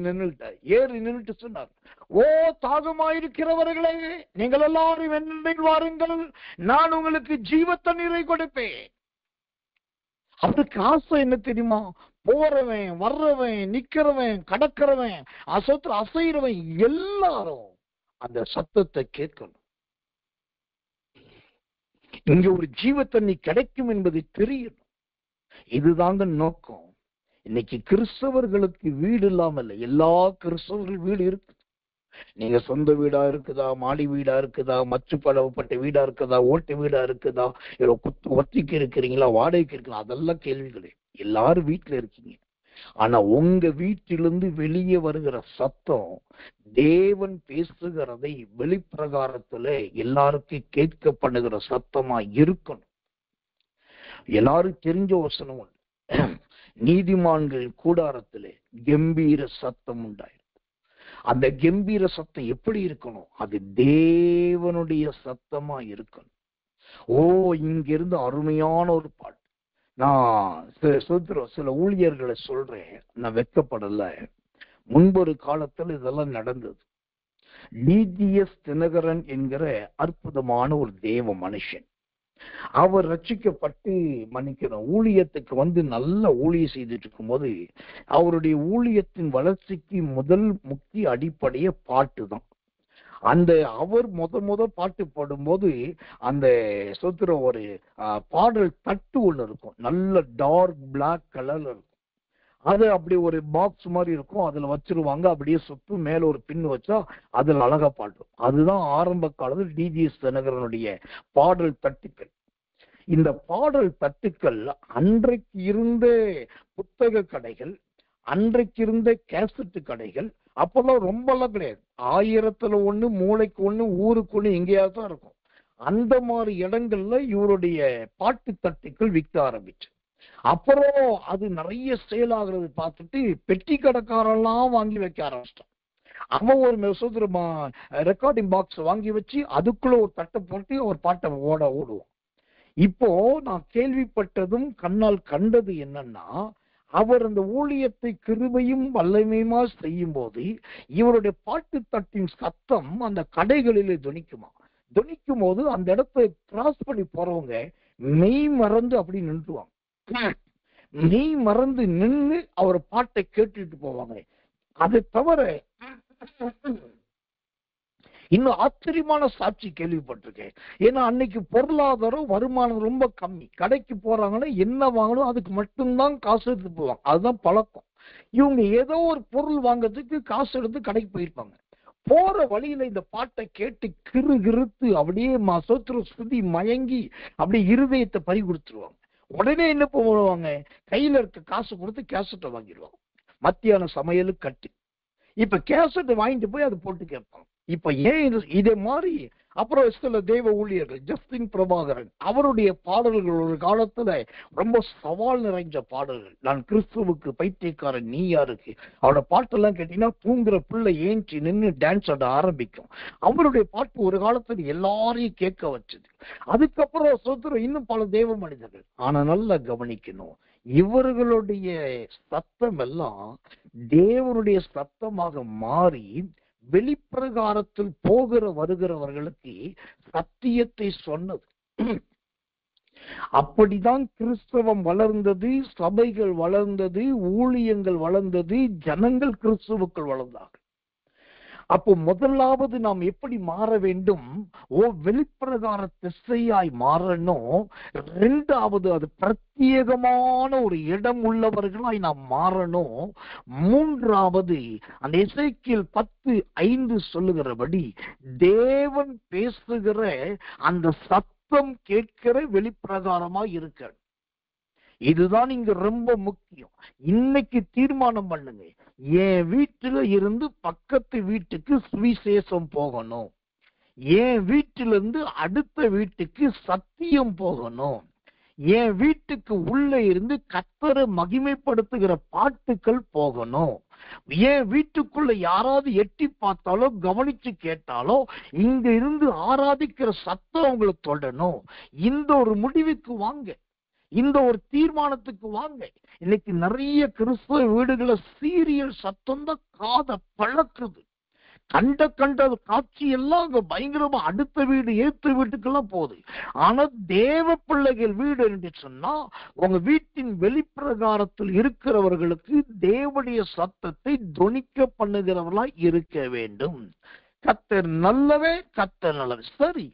நின்றுட்டு சொன்னார், ஓ தாகமாயிருக்கிறவர்களே நீங்கள் எல்லாரும் என்னில் வாருங்கள், நான் உங்களுக்கு ஜீவ தண்ணீரை கொடுப்பேன். அவருக்கு ஆசை என்ன தெரியுமா? போறவன் வர்றவன் நிக்கிறவன் கடக்கிறவன் அசைறவன் எல்லாரும் அந்த சத்தத்தை கேட்கணும். இங்க ஒரு ஜீவ தண்ணி கிடைக்கும் என்பது தெரியணும். இதுதாங்க நோக்கம். இன்னைக்கு கிறிஸ்தவர்களுக்கு வீடு இல்லாம இல்லை, எல்லா கிறிஸ்தவர்கள் வீடு இருக்கு. நீங்க சொந்த வீடா இருக்குதா, மாடி வீடா இருக்குதா, மச்சு படப்பட்ட வீடா இருக்குதா, ஓட்டு வீடா இருக்குதா, ஒத்திக்கு இருக்கிறீங்களா, வாடகைக்கு இருக்கலாம், அதெல்லாம் கேள்விகளே. எல்லாரும் வீட்டுல இருக்கீங்க. ஆனா உங்க வீட்டிலிருந்து வெளியே வருகிற சத்தம் தேவன் பேசுகிறதை வெளிப்பிரகாரத்துல எல்லாருக்கும் கேட்க பண்ணுகிற சத்தமா இருக்கணும். எல்லாரும் தெரிஞ்ச வசனம் உண்டு, நீதிமான்கள் கூடாரத்திலே கம்பீர சத்தம் உண்டாயிருக்கு. அந்த கம்பீர சத்தம் எப்படி இருக்கணும்? அது தேவனுடைய சத்தமா இருக்கணும். ஓ இங்கிருந்து அருமையான ஒரு பாட்டு. நான் சில ஊழியர்களை சொல்றேன், நான் வெட்கப்படல. முன்பொரு காலத்தில் இதெல்லாம் நடந்தது. டிஜிஎஸ் தினகரன் என்கிற அற்புதமான ஒரு தேவ மனுஷன், அவர் ரட்சிக்கப்பட்டு ஊழியத்துக்கு வந்து நல்ல ஊழியம் செய்துட்டு இருக்கும் போது அவருடைய ஊழியத்தின் வளர்ச்சிக்கு முதல் முக்கிய அடிப்படைய பாட்டு தான். அந்த அவர் முத பாட்டு பாடும்போது அந்த ஒரு பாடல் தட்டு ஒண்ணு இருக்கும், நல்ல டார்க் பிளாக் கலர்ல இருக்கும். அது அப்படி ஒரு பாக்ஸ் மாதிரி இருக்கும், அதுல வச்சிருவாங்க. அப்படியே சுத்து மேல ஒரு பின் வச்சா அதுல அழகா பாடும். அதுதான் ஆரம்ப காலத்தில் டிஜிஎஸ் தினகரனுடைய பாடல் தட்டுக்கள். இந்த பாடல் தட்டுக்கள் அன்றைக்கு இருந்த புத்தக கடைகள், அன்றைக்கு இருந்த கேசட்டு கடைகள், அப்பெல்லாம் ரொம்ப எல்லாம் கிடையாது. 1000ல் 1, மூளைக்கு 1, ஊருக்கு 1 எங்கேயாவது தான் இருக்கும். அந்த மாதிரி இடங்கள்ல இவருடைய பாட்டு தட்டுக்கள் விற்க ஆரம்பிச்சு. அப்புறம் அது நிறைய சேல் ஆகுறது பார்த்துட்டு பெட்டி கடைக்காரெல்லாம் வாங்கி வைக்க ஆரம்பிச்சிட்டான். அவன் ஒரு ரெக்கார்டிங் பாக்ஸ் வாங்கி வச்சு அதுக்குள்ள ஒரு தட்டை போட்டு ஒரு பாட்டை ஓடுவான். இப்போ நான் கேள்விப்பட்டதும் கண்ணால் கண்டது என்னன்னா, அவர் அந்த ஊழியத்தை கிருபையும் வல்லமையுமா செய்யும் போது இவருடைய பாட்டு தட்டின் சத்தம் அந்த கடைகளிலே துணிக்கும் போது அந்த இடத்தை கிராஸ் பண்ணி போறவங்க மெய் மறந்து அப்படி நின்றுவாங்க. மெய் மறந்து நின்று அவர் பாட்டை கேட்டுட்டு போவாங்க. அதை தவிர இன்னும் ஆச்சரியமான சாட்சி கேள்விப்பட்டிருக்கேன். ஏன்னா அன்னைக்கு பொருளாதாரம் வருமானம் ரொம்ப கம்மி. கடைக்கு போறாங்கன்னா என்ன வாங்கணும் அதுக்கு மட்டும்தான் காசு எடுத்து போவாங்க, அதுதான் பழக்கம். இவங்க ஏதோ ஒரு பொருள் வாங்கறதுக்கு காசு எடுத்து கடைக்கு போயிருப்பாங்க. போற வழியில இந்த பாட்டை கேட்டு கிறுத்து அப்படியே சுதி மயங்கி அப்படியே இருதயத்தை பறி கொடுத்துருவாங்க. உடனே என்ன பண்ணுவாங்க, கையில இருக்க காசு கொடுத்து கேசட்டை வாங்கிடுவாங்க. மத்தியான சமையலுக்கு கட்டு. இப்ப கேசட்டை வாங்கிட்டு போய் அதை போட்டு கேட்பாங்க. இப்ப ஏன் இதே மாதிரி அப்புறம் சில தெய்வ ஊழியர்கள், ஜஸ்டின் பிரபாகரன், அவருடைய பாடல்கள் ஒரு காலத்துல ரொம்ப சவால் நிறைஞ்ச பாடல்கள். நான் கிறிஸ்துவுக்கு பைத்தியக்காரன் நீ யாருக்கு, அவரோட பாட்டெல்லாம் கேட்டீங்கன்னா தூங்குற பிள்ளை ஏஞ்சி நின்று டான்ஸ் ஆட ஆரம்பிக்கும். அவருடைய பாட்டு ஒரு காலத்துல எல்லாரையும் கேட்க வச்சது. அதுக்கப்புறம் இன்னும் பல தெய்வ மனிதர்கள். ஆனா நல்லா கவனிக்கணும், இவர்களுடைய சத்தம் எல்லாம் தேவனுடைய சத்தமாக மாறி வெளிப்பிரகாரத்தில் வருகிறவர்களுக்கு சத்தியத்தை சொன்னது. அப்படிதான் கிறிஸ்தவம் வளர்ந்தது, சபைகள் வளர்ந்தது, ஊழியங்கள் வளர்ந்தது, ஜனங்கள் கிறிஸ்துவுக்குள் வளர்ந்தார்கள். அப்போ முதலாவது நாம் எப்படி மாற வேண்டும்? வெளிப்பிரகார திசையாய் மாறணும். இரண்டாவது அது பிரத்யேகமான ஒரு இடம் உள்ளவர்களாய் நாம் மாறணும். மூன்றாவது அந்த எசேக்கியேல் 10:5 சொல்லுகிறபடி தேவன் பேசுகிற அந்த சத்தம் கேட்கிற வெளிப்பிரகாரமாய் இருக்க. இதுதான் இங்க ரொம்ப முக்கியம். இன்னைக்கு தீர்மானம் பண்ணுங்க, என் வீட்டுல இருந்து பக்கத்து வீட்டுக்கு சுவிசேஷம் போகணும், என் வீட்டிலிருந்து அடுத்த வீட்டுக்கு சத்தியம் போகணும், என் வீட்டுக்கு உள்ள இருந்து கர்த்தரை மகிமைப்படுத்துகிற பாட்டுக்கள் போகணும், என் வீட்டுக்குள்ள யாராவது எட்டி பார்த்தாலோ கவனிச்சு கேட்டாலோ இங்க இருந்து ஆராதிக்கிற சத்தம் அவங்களை தொடணும். இந்த ஒரு முடிவுக்கு வாங்க, இந்த ஒரு தீர்மானத்துக்கு வாங்க. இன்னைக்கு நிறைய கிறிஸ்தவ வீடுகள சீரியல் சத்தம் தான் காத பழக்குது. கண்ட காட்சி எல்லாம் அங்க பயங்கரமா அடுத்த வீடு ஏற்ற வீட்டுக்கெல்லாம் போகுது. ஆனா தேவ பிள்ளைகள் வீடு என்று சொன்னா உங்க வீட்டின் வெளிப்பிரகாரத்தில் இருக்கிறவர்களுக்கு தேவனுடைய சத்தத்தை தொனிக்க பண்ணுகிறவர்களா இருக்க வேண்டும். கர்த்தர் நல்லவே, கர்த்தர் நல்லவே. சரி,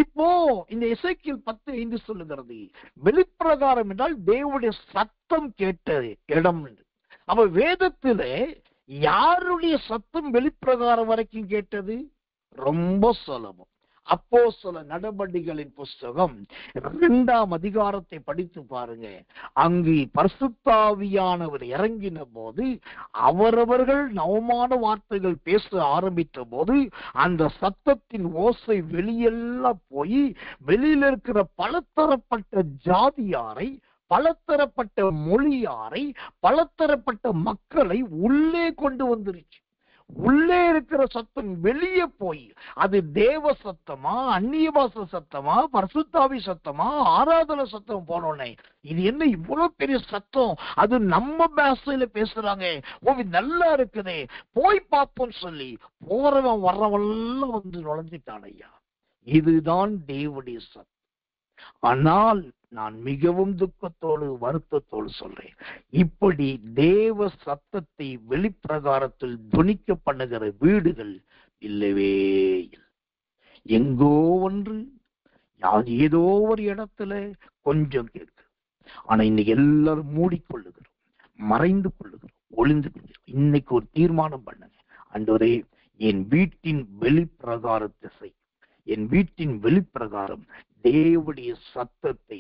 இப்போ இந்த எசேக்கியேல் 10:5 சொல்லுகிறது வெளிப்பிரகாரம் என்றால் தேவனுடைய சத்தம் கேட்ட இடம் என்று. அப்ப வேதத்திலே யாருடைய சத்தம் வெளிப்பிரகாரம் வரைக்கும் கேட்டது? ரொம்ப சுலபம். அப்போஸ்தல நடபடிகளின் புஸ்தகம் 2ஆம் அதிகாரத்தை படித்து பாருங்க. அங்கு பரிசுத்தாவியானவர் இறங்கின போது அவரவர்கள் நவமான வார்த்தைகள் பேச ஆரம்பித்த போது அந்த சத்தத்தின் ஓசை வெளியெல்லாம் போய் வெளியில இருக்கிற பலதரப்பட்ட ஜாதியாரை, பலதரப்பட்ட மொழியாரை, பலதரப்பட்ட மக்களை உள்ளே கொண்டு வந்துருச்சு. உள்ளே இருக்கிற சத்தம் வெளியே போய் அது தேவ சத்தமா, அந்நிய பாஷை சத்தமா, பரிசுத்தாவி சத்தமா, ஆராதனை சத்தம் போனோன்னே இது என்ன இவ்வளவு பெரிய சத்தம், அது நம்ம பாஷையில பேசுறாங்க, இது நல்லா இருக்குதே, போய் பார்ப்போம் சொல்லி போறவன் வர்றவெல்லாம் வந்து நுழைஞ்சிட்டான் ஐயா. இதுதான் தேவனுடைய சத்தம். ஆனால் நான் மிகவும் துக்கத்தோடு வருத்தத்தோடு சொல்றேன், இப்படி தேவ சத்தத்தை வெளிப்பிரகாரத்தில் துணிக்க பண்ணுகிற வீடுகள் இல்லவே இல்லை. எங்கோ ஒன்று ஏதோ ஒரு இடத்துல கொஞ்சம் கேட்கு. ஆனா இன்னைக்கு எல்லாரும் மூடிக்கொள்ளுகிறோம், மறைந்து கொள்ளுகிறோம், ஒளிந்து கொள்ளுகிறோம். இன்னைக்கு ஒரு தீர்மானம் பண்ணுங்க, ஆண்டவரே என் வீட்டின் வெளிப்பிரகார திசை, என் வீட்டின் வெளிப்பிரகாரம் தேவனுடைய சத்தத்தை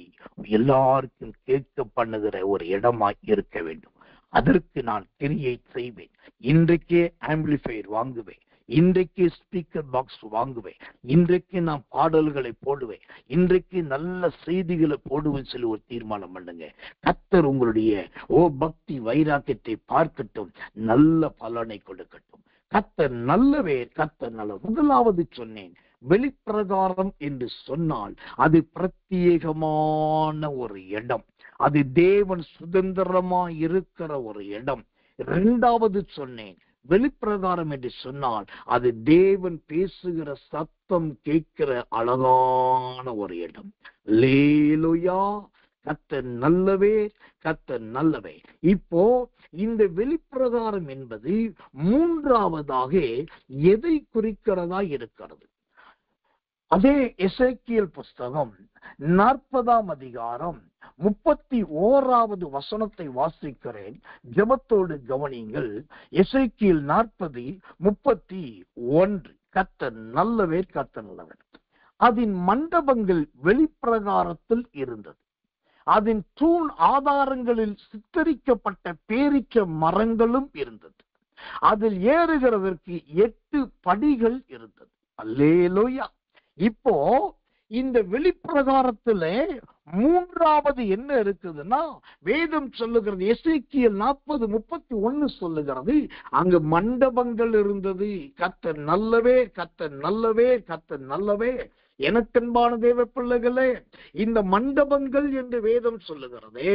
எல்லாருக்கும் கேட்க பண்ணுகிற ஒரு இடமாய் இருக்க வேண்டும். அதற்கு நான் கிரியை செய்வேன். இன்றைக்கே ஆம்பிளிஃபையர் வாங்குவேன், இன்றைக்கு ஸ்பீக்கர் பாக்ஸ் வாங்குவேன், இன்றைக்கு நான் பாடல்களை போடுவேன், இன்றைக்கு நல்ல செய்திகளை போடுவேன் சொல்லி ஒரு தீர்மானம் பண்ணுங்க. கர்த்தர் உங்களுடைய பக்தி வைராக்கியத்தை பார்க்கட்டும், நல்ல பலனை கொடுக்கட்டும். கர்த்தர் நல்லவே, கர்த்தர் நல்ல. முதலாவது சொன்னேன், வெளிப்பிரகாரம் என்று சொன்னால் அது பிரத்யேகமான ஒரு இடம், அது தேவன் சுதந்திரமா இருக்கிற ஒரு இடம். இரண்டாவது சொன்னேன், வெளிப்பிரகாரம் என்று சொன்னால் அது தேவன் பேசுகிற சத்தம் கேட்கிற அழகான ஒரு இடம். அல்லேலூயா, கர்த்தர் நல்லவே, கர்த்தர் நல்லவே. இப்போ இந்த வெளிப்பிரகாரம் என்பது மூன்றாவதாக எதை குறிக்கிறதா இருக்கிறது? அதே எசேக்கியேல் புஸ்தகம் 40ஆம் அதிகாரம் 31வது வசனத்தை வாசிக்கிறேன், ஜெபத்தோடு கவனியுங்கள். எசேக்கியேல் 40:31. கர்த்தர் நல்லவே, கர்த்தர் நல்லவர். அதன் மண்டபங்கள் வெளிப்பிரகாரத்தில் இருந்தது, அதன் தூண் ஆதாரங்களில் சித்தரிக்கப்பட்ட பேரிச்ச மரங்களும் இருந்தது, அதில் ஏறுகிறதற்கு 8 படிகள் இருந்தது. அல்லேலூயா. இப்போ இந்த வெளிப்பிரகாரத்துல மூன்றாவது என்ன இருக்குதுன்னா, வேதம் சொல்லுகிறது, எசேக்கியேல் 40:31 சொல்லுகிறது, அங்கு மண்டபங்கள் இருந்தது. கர்த்தர் நல்லவே, கர்த்தர் நல்லவே, கர்த்தர் நல்லவே. எனக்கன்பான தேவ பிள்ளைகளே, இந்த மண்டபங்கள் என்று வேதம் சொல்லுகிறது.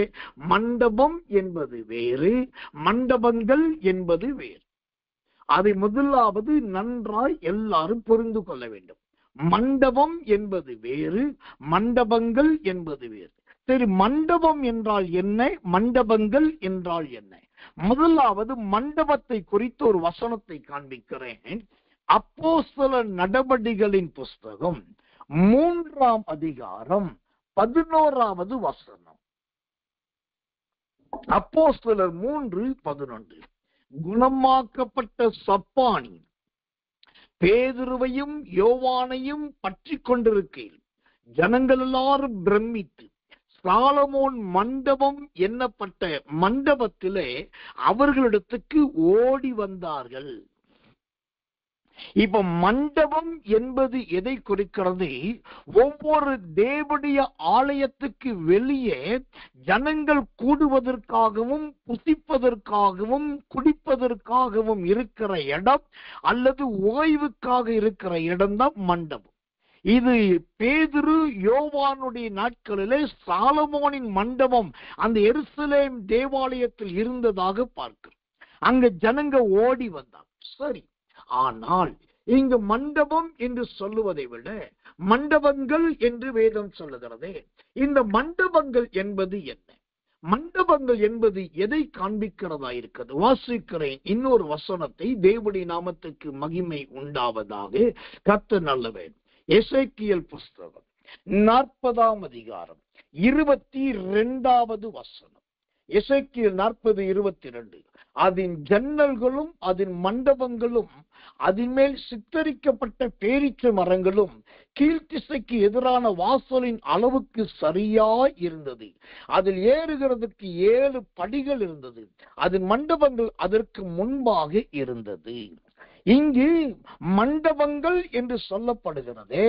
மண்டபம் என்பது வேறு, மண்டபங்கள் என்பது வேறு. அதை முதலாவது நன்றாய் எல்லாரும் புரிந்து கொள்ள வேண்டும். மண்டபம் என்பது வேறு, மண்டபங்கள் என்பது வேறு. சரி, மண்டபம் என்றால் என்ன, மண்டபங்கள் என்றால் என்ன? முதலாவது மண்டபத்தை குறித்து ஒரு வசனத்தை காண்பிக்கிறேன். அப்போஸ்தலர் நடபடிகளின் புஸ்தகம் 3ஆம் அதிகாரம் 11வது வசனம். அப்போஸ்தலர் 3:11. குணமாக்கப்பட்ட சப்பானி பேதுருவையும் யோவானையும் பற்றி கொண்டிருக்கையில் ஜனங்கள் எல்லாரும் பிரமித்து சாலமோன் மண்டபம் என்னப்பட்ட மண்டபத்திலே அவர்களிடத்துக்கு ஓடி வந்தார்கள். இப்ப மண்டபம் என்பது எதை குறிக்கிறது? ஒவ்வொரு தேவனுடைய ஆலயத்துக்கு வெளியே ஜனங்கள் கூடுவதற்காகவும் புசிப்பதற்காகவும் குடிப்பதற்காகவும் இருக்கிற இடம் அல்லது ஓய்வுக்காக இருக்கிற இடம்தான் மண்டபம். இது பேதுரு யோவானுடைய நாட்களிலே சாலமோனின் மண்டபம் அந்த எருசலேம் தேவாலயத்தில் இருந்ததாக பார்க்கிறோம். அங்க ஜனங்க ஓடி வந்தாங்க. சரி, ஆனால் இங்கு மண்டபம் என்று சொல்லுவதை விட மண்டபங்கள் என்று வேதம் சொல்லுகிறதே. இந்த மண்டபங்கள் என்பது என்ன? மண்டபங்கள் என்பது எதை காண்பிக்கிறதா இருக்கிறது? வாசிக்கிறேன் இன்னொரு வசனத்தை. தேவனுடைய நாமத்துக்கு மகிமை உண்டாவதாக. கர்த்தர் நல்லவர். எசேக்கியேல் புஸ்தகம் 40ஆம் அதிகாரம் 22வது வசனம். எசேக்கியேல் 40:22. அதன் ஜன்னல்களும் அதன் மண்டபங்களும் அதன் மேல் சித்தரிக்கப்பட்ட பேரீச்ச மரங்களும் கீழ்த்திசைக்கு எதிரான வாசலின் அளவுக்கு சரியாய் இருந்தது. அதில் ஏறுகிறதுக்கு 7 படிகள் இருந்தது. அதன் மண்டபங்கள் அதற்கு முன்பாக இருந்தது. இங்கு மண்டபங்கள் என்று சொல்லப்படுகிறது.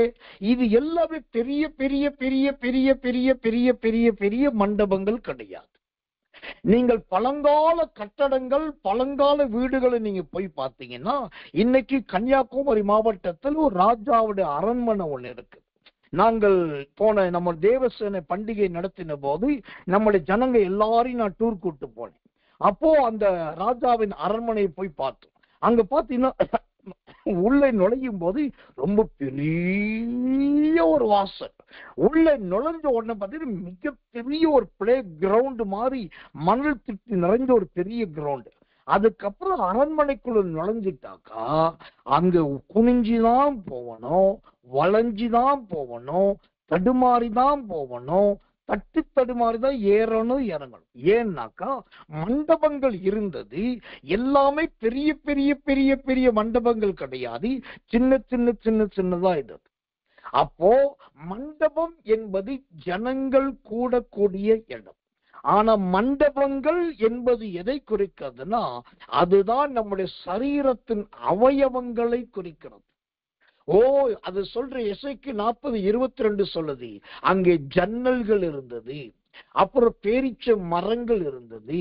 இது எல்லாமே பெரிய பெரிய பெரிய பெரிய பெரிய பெரிய பெரிய பெரிய மண்டபங்கள் கிடையாது. நீங்கள் பழங்கால கட்டடங்கள் பழங்கால வீடுகளை நீங்க போய் பார்த்தீங்கன்னா, இன்னைக்கு கன்னியாகுமரி மாவட்டத்தில் ஒரு ராஜாவுடைய அரண்மனை ஒண்ணு இருக்கு. நாங்கள் போன நம்ம தேவசேனை பண்டிகை நடத்தின போது நம்முடைய ஜனங்க எல்லாரையும் நான் டூர் கூட்டு போனேன். அப்போ அந்த ராஜாவின் அரண்மனையை போய் பார்த்தோம். அங்க பாத்தீங்கன்னா உள்ளே நுழையும் போது ரொம்ப பெரிய ஒரு வாசல். உள்ளே நுழைஞ்ச உடனே பார்த்தீங்கன்னா மிகப்பெரிய ஒரு பிளே கிரவுண்ட் மாதிரி மணல் திட்டு நிறைஞ்ச ஒரு பெரிய கிரவுண்ட். அதுக்கப்புறம் அரண்மனைக்குள்ள நுழைஞ்சிட்டாக்கா அங்க குனிஞ்சுதான் போகணும், வளைஞ்சுதான் போகணும், தடுமாறிதான் போகணும், தட்டு தடுமாறிதான் ஏறணும் இறங்கணும். ஏன்னாக்கா மண்டபங்கள் இருந்தது. எல்லாமே பெரிய பெரிய பெரிய பெரிய மண்டபங்கள் கிடையாது, சின்ன சின்ன சின்ன சின்னதா இருந்தது. அப்போ மண்டபம் என்பது ஜனங்கள் கூடக்கூடிய இடம். ஆனா மண்டபங்கள் என்பது எதை குறிக்கிறதுனா, அதுதான் நம்முடைய சரீரத்தின் அவயவங்களை குறிக்கிறது. அது சொல்ற எசேக்கியேல் 40:22 சொல்லுது. அங்கே ஜன்னல்கள் இருந்தது, அப்புறம் பேரீச்ச மரங்கள் இருந்தது,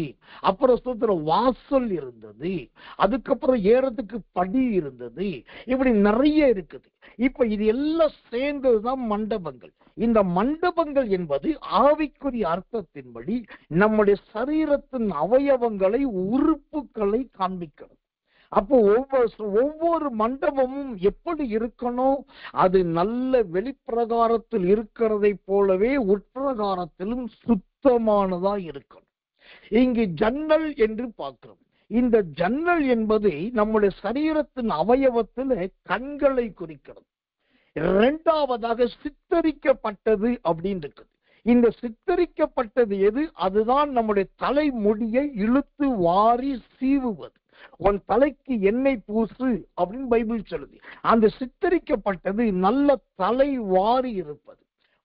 அப்புறம் வாசல் இருந்தது, அதுக்கப்புறம் ஏறதுக்கு படி இருந்தது. இப்படி நிறைய இருக்குது. இப்ப இது எல்லாம் சேர்ந்ததுதான் மண்டபங்கள். இந்த மண்டபங்கள் என்பது ஆவிக்குரிய அர்த்தத்தின்படி நம்முடைய சரீரத்தின் அவயவங்களை உறுப்புகளை காண்பிக்கிறது. அப்போ ஒவ்வொரு மண்டபமும் எப்படி இருக்கணும்? அது நல்ல வெளிப்பிரகாரத்தில் இருக்கிறதை போலவே உட்பிரகாரத்திலும் சுத்தமானதா இருக்கணும். இங்கு ஜன்னல் என்று பார்க்கிறோம். இந்த ஜன்னல் என்பது நம்முடைய சரீரத்தின் அவயவத்தில் கண்களை குறிக்கிறது. 2வதாக சித்தரிக்கப்பட்டது அப்படின்னு இருக்குது. இந்த சித்தரிக்கப்பட்டது எது? அதுதான் நம்முடைய தலைமுடியை இழுத்து வாரி சீவுவது. உன் தலைக்கு எண்ணெய் பூசு அப்படின்னு பைபிள் சொல்லுது. அந்த சித்தரிக்கப்பட்டது நல்ல தலை வாரி இருப்பது.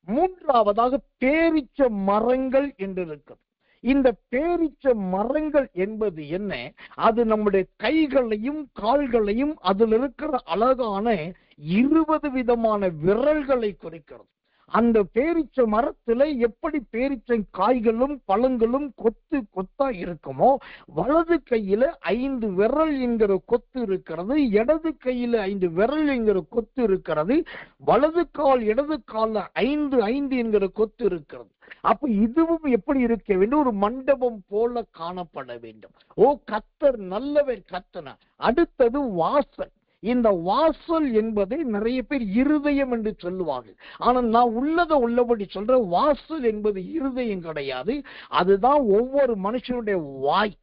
3வதாக பேரீச்ச மரங்கள் என்று இருக்கிறது. இந்த பேரீச்ச மரங்கள் என்பது என்ன? அது நம்முடைய கைகளையும் கால்களையும் அதில் இருக்கிற அழகான 20 விதமான விரல்களை குறிக்கிறது. அந்த பேரீச்ச மரத்துல எப்படி பேரீச்சை காய்களும் பழங்களும் கொத்து கொத்தா இருக்குமோ, வலது கையில 5 விரல் என்கிற கொத்து இருக்கிறது, இடது கையில 5 விரல் என்கிற கொத்து இருக்கிறது, வலது கால் இடது கால 5 என்கிற கொத்து இருக்கிறது. அப்ப இதுவும் எப்படி இருக்க வேண்டும்? ஒரு மண்டபம் போல காணப்பட வேண்டும். கர்த்தர் நல்லவர். கர்த்தன. அடுத்தது வாசல். இந்த வாசல் என்பதை நிறைய பேர் இருதயம் என்று சொல்லுவார்கள். ஆனால் நான் உள்ளபடி சொல்ற, வாசல் என்பது இருதயம் கிடையாது. அதுதான் ஒவ்வொரு மனுஷனுடைய வாய்.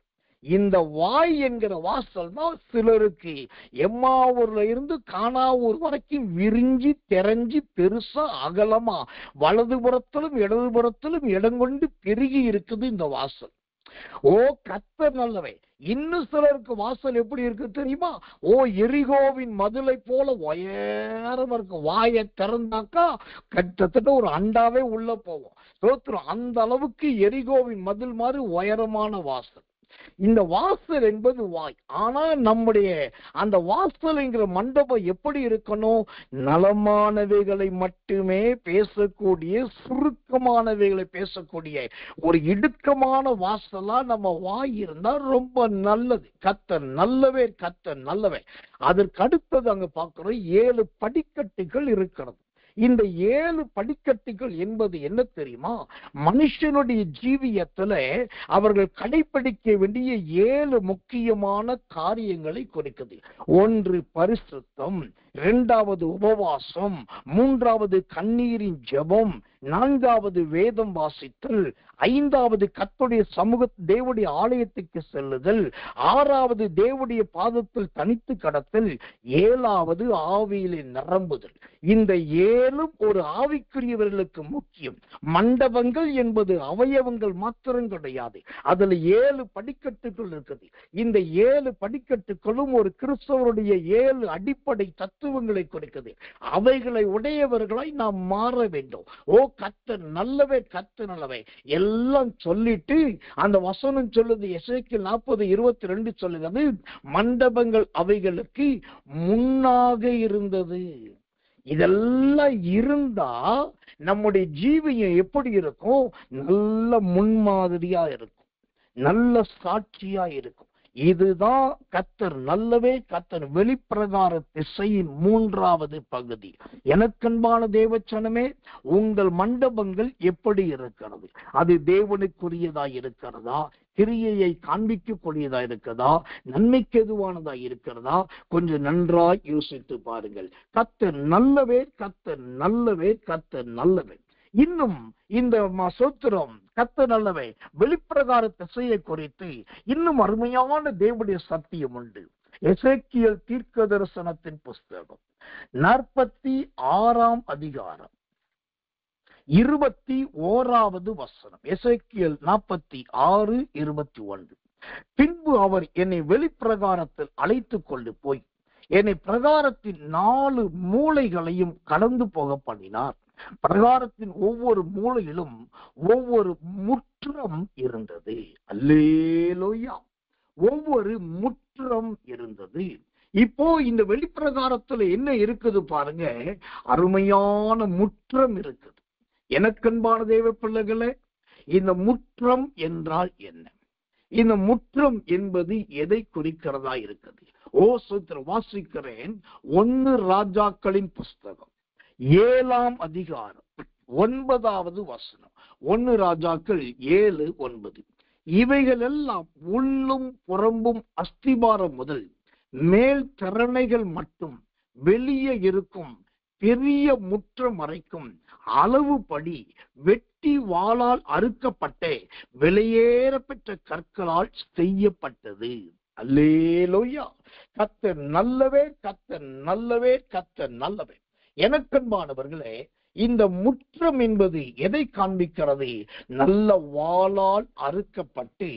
இந்த வாய் என்கிற வாசல் தான் சிலருக்கு எம்மாவூர்ல இருந்து கானாவூர் வரைக்கும் விரிஞ்சி தெரிஞ்சு பெருசா அகலமா வலதுபுறத்திலும் இடதுபுறத்திலும் இடம் கொண்டு பெருகி இருக்குது இந்த வாசல். ஓ கர்த்தர் நல்லவை. இன்னும் சிலருக்கு வாசல் எப்படி இருக்கு தெரியுமா? ஓ எரிகோவின் மதிலை போல உயரமா இருக்கு. வாயை திறந்தாக்கா கிட்டத்தட்ட ஒரு அண்டாவே உள்ள போவோம். சோத்திரம். அந்த அளவுக்கு எரிகோவின் மதில் மாதிரி உயரமான வாசல். இந்த வாசல் என்பது வாய். ஆனா நம்முடைய அந்த வாசல் என்கிற மண்டபம் எப்படி இருக்கணும்? நலமானவைகளை மட்டுமே பேசக்கூடிய, சுருக்கமானவைகளை பேசக்கூடிய ஒரு இடுக்கமான வாசலா நம்ம வாய் இருந்தா ரொம்ப நல்லது. கர்த்தர் நல்லவே, கர்த்தர் நல்லவே. அதற்கு அடுத்தது அங்க பார்க்கிறோம் 7 படிக்கட்டுகள் இருக்கிறது. இந்த 7 படிக்கட்டுகள் என்பது என்ன தெரியுமா? மனுஷனுடைய ஜீவியத்துல அவர்கள் கடைபிடிக்க வேண்டிய 7 முக்கியமான காரியங்களை குறிக்குது. 1 பரிசுத்தம், 2வது உபவாசம், 3வது கண்ணீரின் ஜெபம், 4வது வேதம் வாசித்தல், 5வது கர்த்தருடைய சமூக தேவனுடைய ஆலயத்துக்கு செல்லுதல், 6வது தேவனுடைய பாதத்தில் தனித்து கடத்தல், 7வது ஆவியிலே நிரம்புதல். இந்த 7 ஒரு ஆவிக்குரியவர்களுக்கு முக்கியம். மண்டபங்கள் என்பது அவயவங்கள் மாத்திரம் கிடையாது. அதுல 7 படிக்கட்டுகள் இருக்குது. இந்த 7 படிக்கட்டுகளும் ஒரு கிறிஸ்தவருடைய 7 அடிப்படை தத்துவங்களை குறிக்குது. அவைகளை உடையவர்களாய் நாம் மாற வேண்டும். ஓ கர்த்தர் நல்லவே, கர்த்தர் நல்லவே எல்லாம் சொல்லிட்டு அந்த வசனம் சொல்லுது. எசேக்கியேல் 40:22 சொல்லுகிறது, மண்டபங்கள் அவைகளுக்கு முன்னாக இருந்தது. இதெல்லாம் இருந்தா நம்முடைய ஜீவியம் எப்படி இருக்கும்? நல்ல முன்மாதிரியா இருக்கும், நல்ல சாட்சியா இருக்கும். இதுதான் கர்த்தர் நல்லவே, கர்த்தர் வெளிப்பிரகார திசையின் 3வது பகுதி. எனக்கன்பான தேவச்சனமே, உங்கள் மண்டபங்கள் எப்படி இருக்கிறது? அது தேவனுக்குரியதா இருக்கிறதா? கிரியையை காண்பிக்கக்கூடியதா இருக்கிறதா? நன்மைக்கு எதுவானதா இருக்கிறதா? கொஞ்சம் நன்றாய் யோசித்து பாருங்கள். கர்த்தர் நல்லவே, கர்த்தர் நல்லவே, கர்த்தர் நல்லவே. இன்னும் இந்த சோத்திரம் கர்த்தர் நல்லவே வெளிப்பிரகார திசையை குறித்து இன்னும் அருமையான தேவனுடைய சத்தியம் உண்டு. எசேக்கியேல் தீர்க்க தரிசனத்தின் புஸ்தகம் 46ஆம் அதிகாரம் 21வது வசனம். எசேக்கியேல் 46:21. பின்பு அவர் என்னை வெளிப்பிரகாரத்தில் அழைத்து கொண்டு போய் என்னை பிரகாரத்தின் 4 மூலைகளையும் கடந்து போக பண்ணினார். பிரகாரத்தின் ஒவ்வொரு மூலையிலும் ஒவ்வொரு முற்றம் இருந்தது. அல்லேலூயா. ஒவ்வொரு முற்றம் இருந்தது. இப்போ இந்த வெளிப்பிரகாரத்துல என்ன இருக்குது பாருங்க, அருமையான முற்றம் இருக்குது. எனக்கன்பான தேவ பிள்ளைகளே, இந்த முற்றம் என்றால் என்ன? இந்த முற்றம் என்பது எதை குறிக்கிறதா இருக்குது? ஓ சோத்திரம், வாசிக்கிறேன். 1 ராஜாக்களின் புஸ்தகம் 7ஆம் அதிகாரம் 9வது வசனம். 1 ராஜாக்கள் 7:9. இவைகள் எல்லாம் உள்ளும் புறம்பும் அஸ்திபாரம் முதல் மேல் திறனைகள் மட்டும் வெளியே இருக்கும் பெரிய முற்றம் வரைக்கும் அளவுபடி வெட்டி வாளால் அறுக்கப்பட்ட வெளியேற பெற்ற கற்களால் செய்யப்பட்டது. அல்லேலூயா. கர்த்தர் நல்லவே, கர்த்தர் நல்லவே, கர்த்தர் நல்லவே. எனக்கன்பானவர்களே, இந்த முற்றம் என்பது எதை காண்பிக்கிறது? நல்ல வாளால் அறுக்கப்பட்டு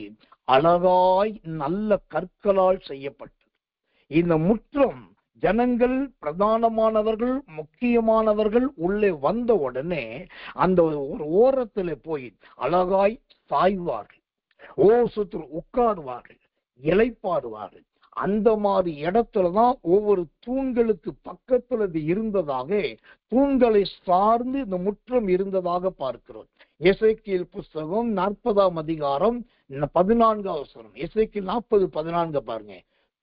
அழகாய் நல்ல கற்களால் செய்யப்பட்டது. இந்த முற்றம் ஜனங்கள், பிரதானமானவர்கள், முக்கியமானவர்கள் உள்ளே வந்த உடனே அந்த ஒரு ஓரத்துல போய் அழகாய் சாய்வார்கள். ஓ சுற்று உட்காருவார்கள், இளைப்பாடுவார்கள். அந்த மாதிரி இடத்துலதான் ஒவ்வொரு தூண்களுக்கு பக்கத்துல இது இருந்ததாக, தூண்களை சார்ந்து இந்த முற்றம் இருந்ததாக பார்க்கிறோம். எசேக்கியேல் புஸ்தகம் 40ஆம் அதிகாரம் 14வது வசனம். எசேக்கியேல் 40:14 பாருங்க.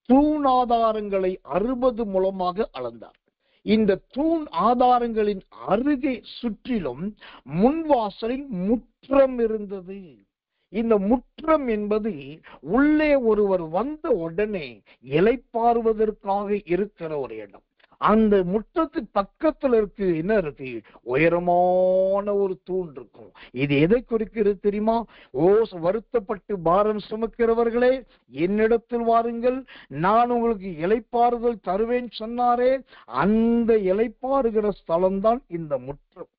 தூண் ஆதாரங்களை 60 முழமாக அளந்தார். இந்த தூண் ஆதாரங்களின் அருகே சுற்றிலும் முன்வாசலின் முற்றம் இருந்தது. இந்த முற்றம் என்பது உள்ளே ஒருவர் வந்த உடனே இளைப்பாறுவதற்காக இருக்கிற ஒரு இடம். அந்த முற்றத்துக்கு பக்கத்துல என்ன இருக்கு? உயரமான ஒரு தூண் இருக்கும். இது எதை குறிக்கிறது தெரியுமா? வருத்தப்பட்டு பாரம் சுமக்கிறவர்களே, என்னிடத்தில் வாருங்கள், நான் உங்களுக்கு இளைப்பாறுதல் தருவேன் சொன்னாரே, அந்த இளைப்பாறுகிற ஸ்தலம்தான் இந்த முற்றம்.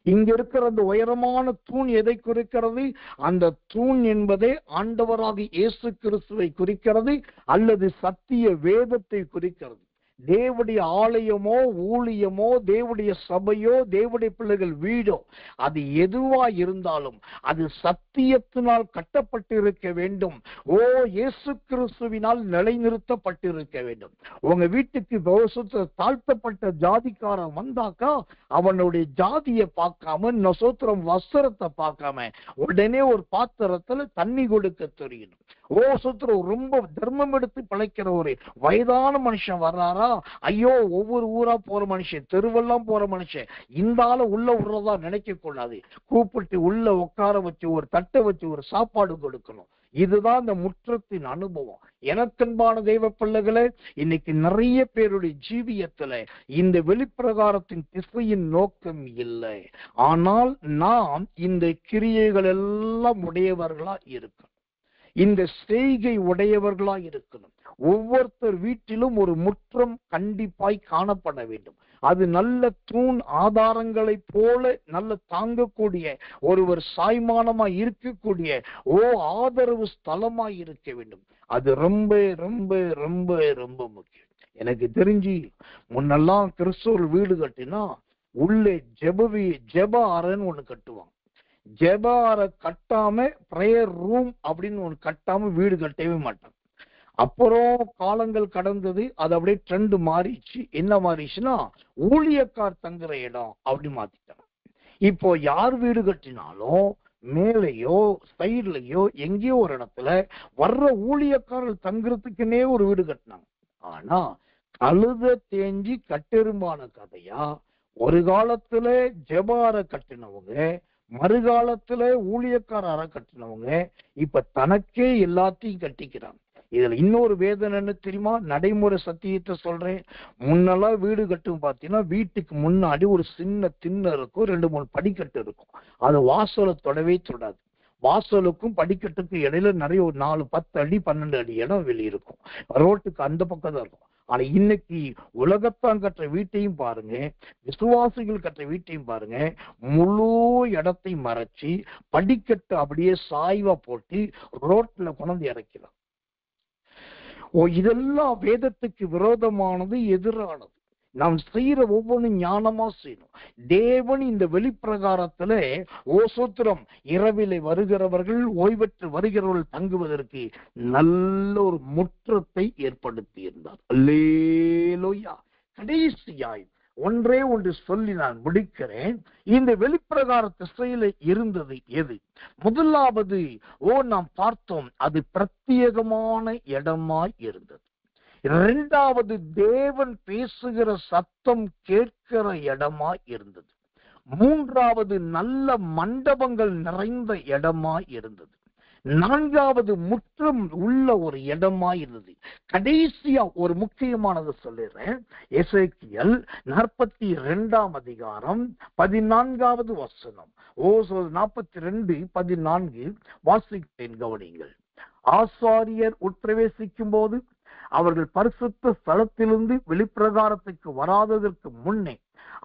இங்க இருக்கிற அந்த உயரமான தூண் எதை குறிக்கிறது? அந்த தூண் என்பதே ஆண்டவராகிய இயேசு கிறிஸ்துவை குறிக்கிறது, அல்லது சத்திய வேதத்தை குறிக்கிறது. தேவனுடைய ஆலயமோ ஊழியமோ தேவனுடைய சபையோ தேவனுடைய பிள்ளைகள் வீடோ அது எதுவா இருந்தாலும் அது சத்தியத்தினால் கட்டப்பட்டிருக்க வேண்டும். இயேசு கிறிஸ்துவினால் நிலைநிறுத்தப்பட்டிருக்க வேண்டும். உங்க வீட்டுக்கு தாழ்த்தப்பட்ட ஜாதிக்காரன் வந்தாக்கா அவனுடைய ஜாதியை பார்க்காம, நசோத்திரம் வஸ்திரத்தை பார்க்காம உடனே ஒரு பாத்திரத்துல தண்ணி கொடுக்க தெரியணும். சோத்திரம் ரொம்ப தர்மம் எடுத்து பிழைக்கிற ஒரு வயதான மனுஷன் வர்றாரா, ஐயோ ஒவ்வொரு ஊரா போற மனுஷன், தெருவெல்லாம் போற மனுஷன், இந்த ஆளை உள்ள விடுறதா நினைக்க கூடாது. கூப்பிட்டு உள்ள உட்கார வச்சு ஒரு தட்டை வச்சு ஒரு சாப்பாடு கொடுக்கணும். இதுதான் இந்த முற்றத்தின் அனுபவம். எனக்கன்பான தெய்வ பிள்ளைகளே, இன்னைக்கு நிறைய பேருடைய ஜீவியத்துல இந்த வெளிப்பிரகாரத்தின் திசையின் நோக்கம் இல்லை. ஆனால் நாம் இந்த கிரியைகள் எல்லாம் உடையவர்களா இருக்கணும், இந்த செய்கை உடையவர்களா இருக்கணும். ஒவ்வொருத்தர் வீட்டிலும் ஒரு முற்றம் கண்டிப்பாய் காணப்பட வேண்டும். அது நல்ல தூண் ஆதாரங்களை போல நல்ல தாங்கக்கூடிய ஒருவர் சாய்மானமாய் இருக்கக்கூடிய ஆதரவு ஸ்தலமாய் இருக்க வேண்டும். அது ரொம்ப ரொம்ப ரொம்ப ரொம்ப முக்கியம். எனக்கு தெரிஞ்சு முன்னெல்லாம் கிறிஸ்துவர் வீடு கட்டினா உள்ளே ஜெப அறைன்னு ஒண்ணு கட்டுவாங்க. ஜெப அறை கட்டாம பிரேயர் ரூம் அப்படின்னு ஒண்ணு கட்டாம வீடு கட்டவே மாட்டாங்க. அப்புறம் காலங்கள் கடந்தது, அது அப்படியே ட்ரெண்ட் மாறிச்சு. என்ன மாறிச்சுன்னா ஊழியக்கார் தங்குற இடம் அப்படி மாத்திட்டாங்க. இப்போ யார் வீடு கட்டினாலும் மேலையோ சைட்லயோ எங்கேயோ ஒரு இடத்துல வர்ற ஊழியக்காரர்கள் தங்குறதுக்குன்னே ஒரு வீடு கட்டினாங்க. ஆனா கழுத தேஞ்சி கட்டெரும்பான கதையா, ஒரு காலத்துல ஜெபார கட்டினவங்க, மறுகாலத்துல ஊழியக்கார அறை கட்டினவங்க இப்ப தனக்கே எல்லாத்தையும் கட்டிக்கிறாங்க. இதுல இன்னொரு வேதனைன்னு தெரியுமா? நடைமுறை சத்தியத்தை சொல்றேன். முன்னெல்லாம் வீடு கட்டும் பாத்தீங்கன்னா வீட்டுக்கு முன்னாடி ஒரு சின்ன திண்ணை இருக்கும், 2-3 படிக்கட்டு இருக்கும். அது வாசலை தொடவே தொடாது. வாசலுக்கும் படிக்கட்டுக்கும் இடையில நிறைய ஒரு 4-10 அடி 12 அடி இடம் வெளியிருக்கும். ரோட்டுக்கு அந்த பக்கம் தான் இருக்கும். ஆனா இன்னைக்கு உலகத்தான் கட்டுற வீட்டையும் பாருங்க, விசுவாசிகள் கட்டுற வீட்டையும் பாருங்க, முழு இடத்தையும் மறைச்சு படிக்கட்டு அப்படியே சாய்வா போட்டு ரோட்ல கொண்டு இறக்கலாம். இதெல்லாம் வேதத்துக்கு விரோதமானது, எதிரானது. நாம் செய்யற ஒவ்வொன்றும் ஞானமா செய்யணும். தேவன் இந்த வெளிப்பிரகாரத்துல சோத்திரம் இரவிலே வருகிறவர்கள், ஓய்வற்று வருகிறவர்கள் தங்குவதற்கு நல்ல ஒரு முற்றத்தை ஏற்படுத்தி இருந்தார். அல்லேலூயா. கடைசியாய் ஒன்றே ஒன்று சொல்லி நான் முடிக்கிறேன். இந்த வெளிப்பிரகார திசையில இருந்தது எது? முதலாவது நாம் பார்த்தோம், அது பிரத்யேகமான இடமாய் இருந்தது. இரண்டாவது தேவன் பேசுகிற சத்தம் கேட்கிற இடமாய் இருந்தது. மூன்றாவது நல்ல மண்டபங்கள் நிறைந்த இடமாய் இருந்தது. நான்காவது முற்றம் உள்ள ஒரு இடமாய் இருந்தது. கடைசியா ஒரு முக்கியமானது சொல்லிடுறேன். எசேக்கியேல் 42ஆம் அதிகாரம் 14வது வசனம். 42:14 வாசிக்கிறேன், கவனிங்கள். ஆசாரியர் உட்பிரவேசிக்கும் போது அவர்கள் பரிசுத்த ஸ்தலத்திலிருந்து வெளிப்பிரகாரத்துக்கு வராததற்கு முன்னே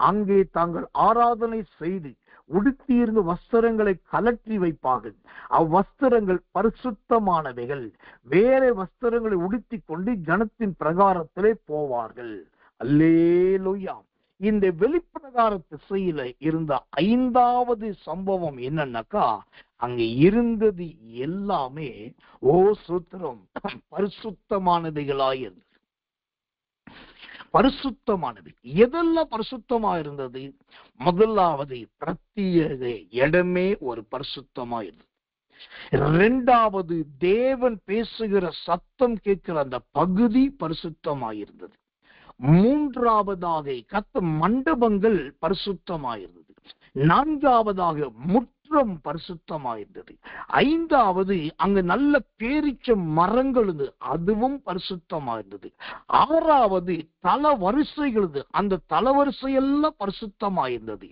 அங்கே தாங்கள் ஆராதனை செய்து உடுத்தியிருந்த வஸ்திரங்களை கலற்றி வைப்பார்கள். அவ்வஸ்திரங்கள் பரிசுத்தமானவைகள். வேற வஸ்திரங்களை உடுத்தி கொண்டு ஜனத்தின் பிரகாரத்திலே போவார்கள். அல்லேலூயா. இந்த வெளிப்பிரகார திசையில இருந்த 5வது சம்பவம் என்னன்னாக்கா, அங்க இருந்தது எல்லாமே சூத்திரம் பரிசுத்தமானவைகளாயிருந்தது. பரிசுத்தமானது எதெல்லாம் பரிசுத்தமா இருந்தது? முதலாவது பிரத்யேக இடமே ஒரு பரிசுத்தமா இருந்தது. இரண்டாவது தேவன் பேசுகிற சத்தம் கேட்கிற அந்த பகுதி பரிசுத்தமாயிருந்தது. மூன்றாவதாக கத்த மண்டபங்கள் பரிசுத்தமாயிருந்தது. நான்காவதாக முற்றம் தோற்றம் பரிசுத்தமாயிருந்தது. 5வது, அங்கு நல்ல பேரீச்ச மரங்கள் இருந்தது, அதுவும் பரிசுத்தமாயிருந்தது. 6வது, தல வரிசைகள், அந்த தலவரிசையெல்லாம் பரிசுத்தமாயிருந்தது.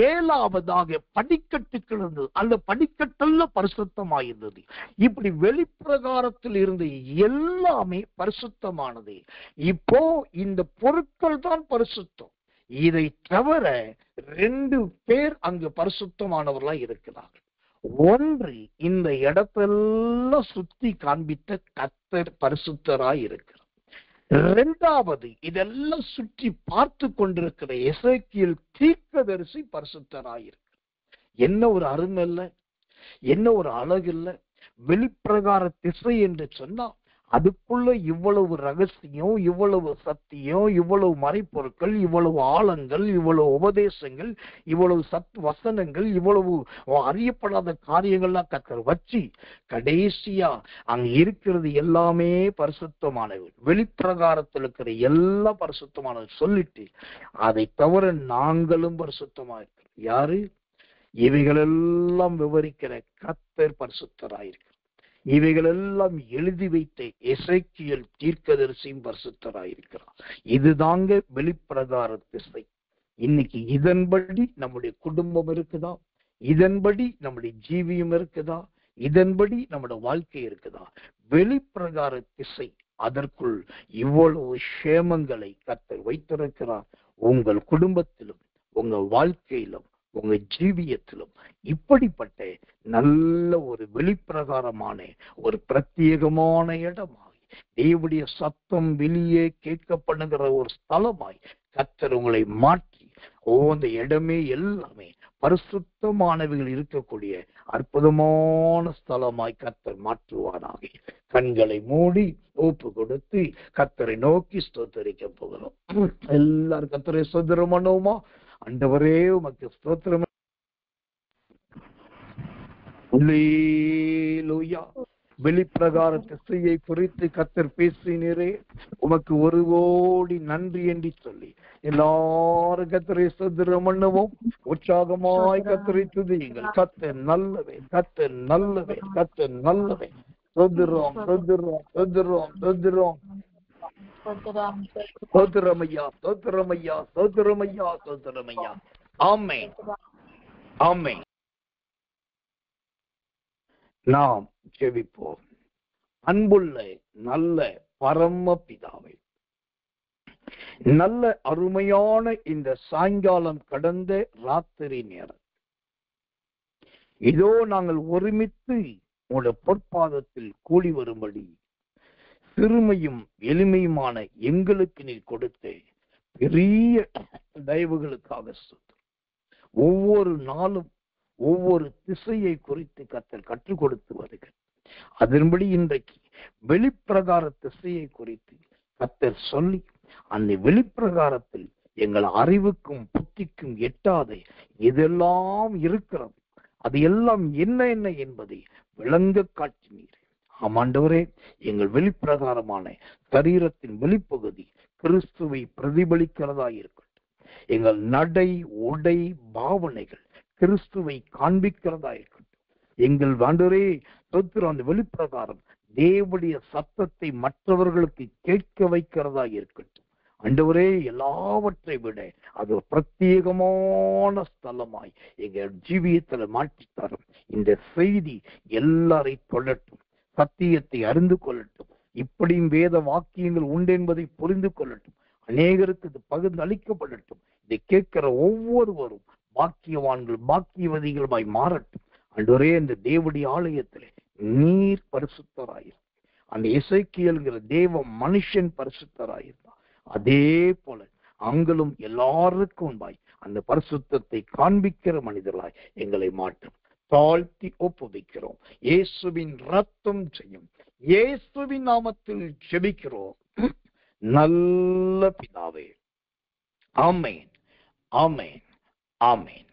7வதாக படிக்கட்டுகள் இருந்தது, அந்த படிக்கட்டெல்லாம் பரிசுத்தமாயிருந்தது. இப்படி வெளிப்பிரகாரத்தில் இருந்த எல்லாமே பரிசுத்தமானது. இப்போ இந்த பொருட்கள் தான் பரிசுத்தம். இதை தவிர 2 பேர் அங்கு பரிசுத்தமானவர்களா இருக்கிறார்கள். ஒன்று, இந்த இடத்தெல்லாம் சுத்தி காண்பித்த கர்த்தர் பரிசுத்தராய் இருக்கிறார். 2வது, இதெல்லாம் சுற்றி பார்த்து கொண்டிருக்கிற எசேக்கியேல் தீர்க்கதரிசி பரிசுத்தராய் இருக்கிறார். என்ன ஒரு அருமை இல்ல, என்ன ஒரு அழகு இல்ல. வெளிப்பிரகார திசை என்று சொன்னா அதுக்குள்ள இவ்வளவு ரகசியம், இவ்வளவு சத்தியம், இவ்வளவு மறைப்பொருட்கள், இவ்வளவு ஆழங்கள், இவ்வளவு உபதேசங்கள், இவ்வளவு வசனங்கள், இவ்வளவு அறியப்படாத காரியங்கள்லாம் கர்த்தர் வச்சு கடைசியா அங்க இருக்கிறது எல்லாமே பரிசுத்தமானது. வெளிப்பிரகாரத்தில் இருக்கிற எல்லா பரிசுத்தமானது சொல்லிட்டு அதை தவிர நாங்களும் பரிசுத்தமா இருக்கிறோம். யாரு? இவைகளெல்லாம் விவரிக்கிற கர்த்தர் பரிசுத்தராயிருக்கிறார். இவைகளெல்லாம் எழுதி வைத்த எசேக்கியேல் தீர்க்கதரிசியும் பரிசுத்தராயிருக்கிறார். இதுதாங்க வெளிப்பிரகார திசை. இன்னைக்கு இதன்படி நம்முடைய குடும்பம் இருக்குதா? இதன்படி நம்முடைய ஜீவியம் இருக்குதா? இதன்படி நம்முடைய வாழ்க்கை இருக்குதா? வெளிப்பிரகார திசை, அதற்குள் இவ்வளவு சேமங்களை கர்த்தர் வைத்திருக்கிறார். உங்கள் குடும்பத்திலும் உங்க வாழ்க்கையிலும் உங்க ஜீவியத்திலும் இப்படிப்பட்ட நல்ல ஒரு வெளிப்பிரகாரமான ஒரு பிரத்யேகமான இடமாய், தேவனுடைய சத்தம் வெளியே கேட்கப்படுகிற ஒரு ஸ்தலமாய் கர்த்தர் உங்களை மாற்றி அந்த இடமே எல்லாமே பரிசுத்தமானவைகள் இருக்கக்கூடிய அற்புதமான ஸ்தலமாய் கர்த்தர் மாற்றுவானாக. கண்களை மூடி ஒப்பு கொடுத்து கர்த்தரை நோக்கி ஸ்தோத்திரிக்க போகிறோம். எல்லாரும் கர்த்தரை ஸ்தோத்திரம் பண்ணுவோமா? ஆண்டவரே, உமக்கு ஸ்தோத்திரம். அல்லேலூயா. வெளிப்பிரகார திசையை குறித்து கர்த்தர் பேசினரே, உமக்கு 1 கோடி நன்றி என்று சொல்லி எல்லாரும் கர்த்தரை ஸ்தோத்திரம் பண்ணுவோம். உற்சாகமாய் கர்த்தரை துதியுங்கள். கர்த்தர் நல்லவே, கர்த்தர் நல்லவே, கர்த்தர் நல்லவே. ஸ்தோத்திரம், ஸ்தோத்திரம், ஸ்தோத்திரம், ஸ்தோத்திரம். ஸ்தோத்திரமையா, ஸ்தோத்திரமையா, ஸ்தோத்திரமையா, ஸ்தோத்திரமையா. ஆமென், ஆமென். நாம் ஜெபிப்போம். அன்புள்ள நல்ல பரம பிதாவே, நல்ல அருமையான இந்த சாயங்காலம் கடந்த ராத்திரி நேரம் இதோ நாங்கள் ஒருமித்து உங்களுடைய பொற்பாதத்தில் கூடி வரும்படி சிறுமையும் எளிமையுமான எங்களுக்கு நீர் கொடுத்த பெரிய தயவுகளுக்காக ஒவ்வொரு நாளும் ஒவ்வொரு திசையை குறித்து கர்த்தர் கற்றுக் கொடுத்து வருகிறார். அதன்படி இன்றைக்கு வெளிப்பிரகார திசையை குறித்து கர்த்தர் சொல்லி அந்த வெளிப்பிரகாரத்தில் எங்கள் அறிவுக்கும் புத்திக்கும் எட்டாத இதெல்லாம் இருக்கிறது, அது எல்லாம் என்ன என்ன என்பதை விளங்க காட்டினீர். ஆமாண்டவரே, எங்கள் வெளிப்பிரகாரமான சரீரத்தின் வெளிப்பகுதி கிறிஸ்துவை பிரதிபலிக்கிறதா இருக்கட்டும். எங்கள் நடை, உடை, பாவனைகள் கிறிஸ்துவை காண்பிக்கிறதா இருக்கட்டும். எங்கள் ஆண்டவரே அந்த வெளிப்பிரகாரம் தேவனுடைய சத்தத்தை மற்றவர்களுக்கு கேட்க வைக்கிறதா இருக்கட்டும். ஆண்டவரே, எல்லாவற்றை விட அது பிரத்யேகமான ஸ்தலமாய் எங்க ஜீவியத்துல மாற்றித்தரும். இந்த செய்தி எல்லாரை தொடட்டும், சத்தியத்தை அறிந்து கொள்ளட்டும், இப்படியும் வேத வாக்கியங்கள் உண்டு என்பதை புரிந்து கொள்ளட்டும், அநேகருக்கு இது பகிர்ந்து அளிக்கப்படட்டும். இதை கேட்கிற ஒவ்வொருவரும் பாக்கியவான்கள், பாக்கியவதிகளுமாய் மாறட்டும். ஆண்டவரே, இந்த தேவனுடைய ஆலயத்திலே நீர் பரிசுத்தராயிரு. அந்த எசேக்கியேல்ங்கிற தேவ மனுஷன் பரிசுத்தராயிருந்தான். அதே போல அங்களும் எல்லாருக்கும் முன்பாய் அந்த பரிசுத்தத்தை காண்பிக்கிற மனிதர்களாய் எங்களை மாற்றும். தாழ்த்தி ஒப்புவிக்கிறோம். இயேசுவின் ரத்தம் செய்யும் இயேசுவின் நாமத்தில் ஜெபிக்கிறோம் நல்ல பிதாவே. ஆமென், ஆமென், ஆமென்.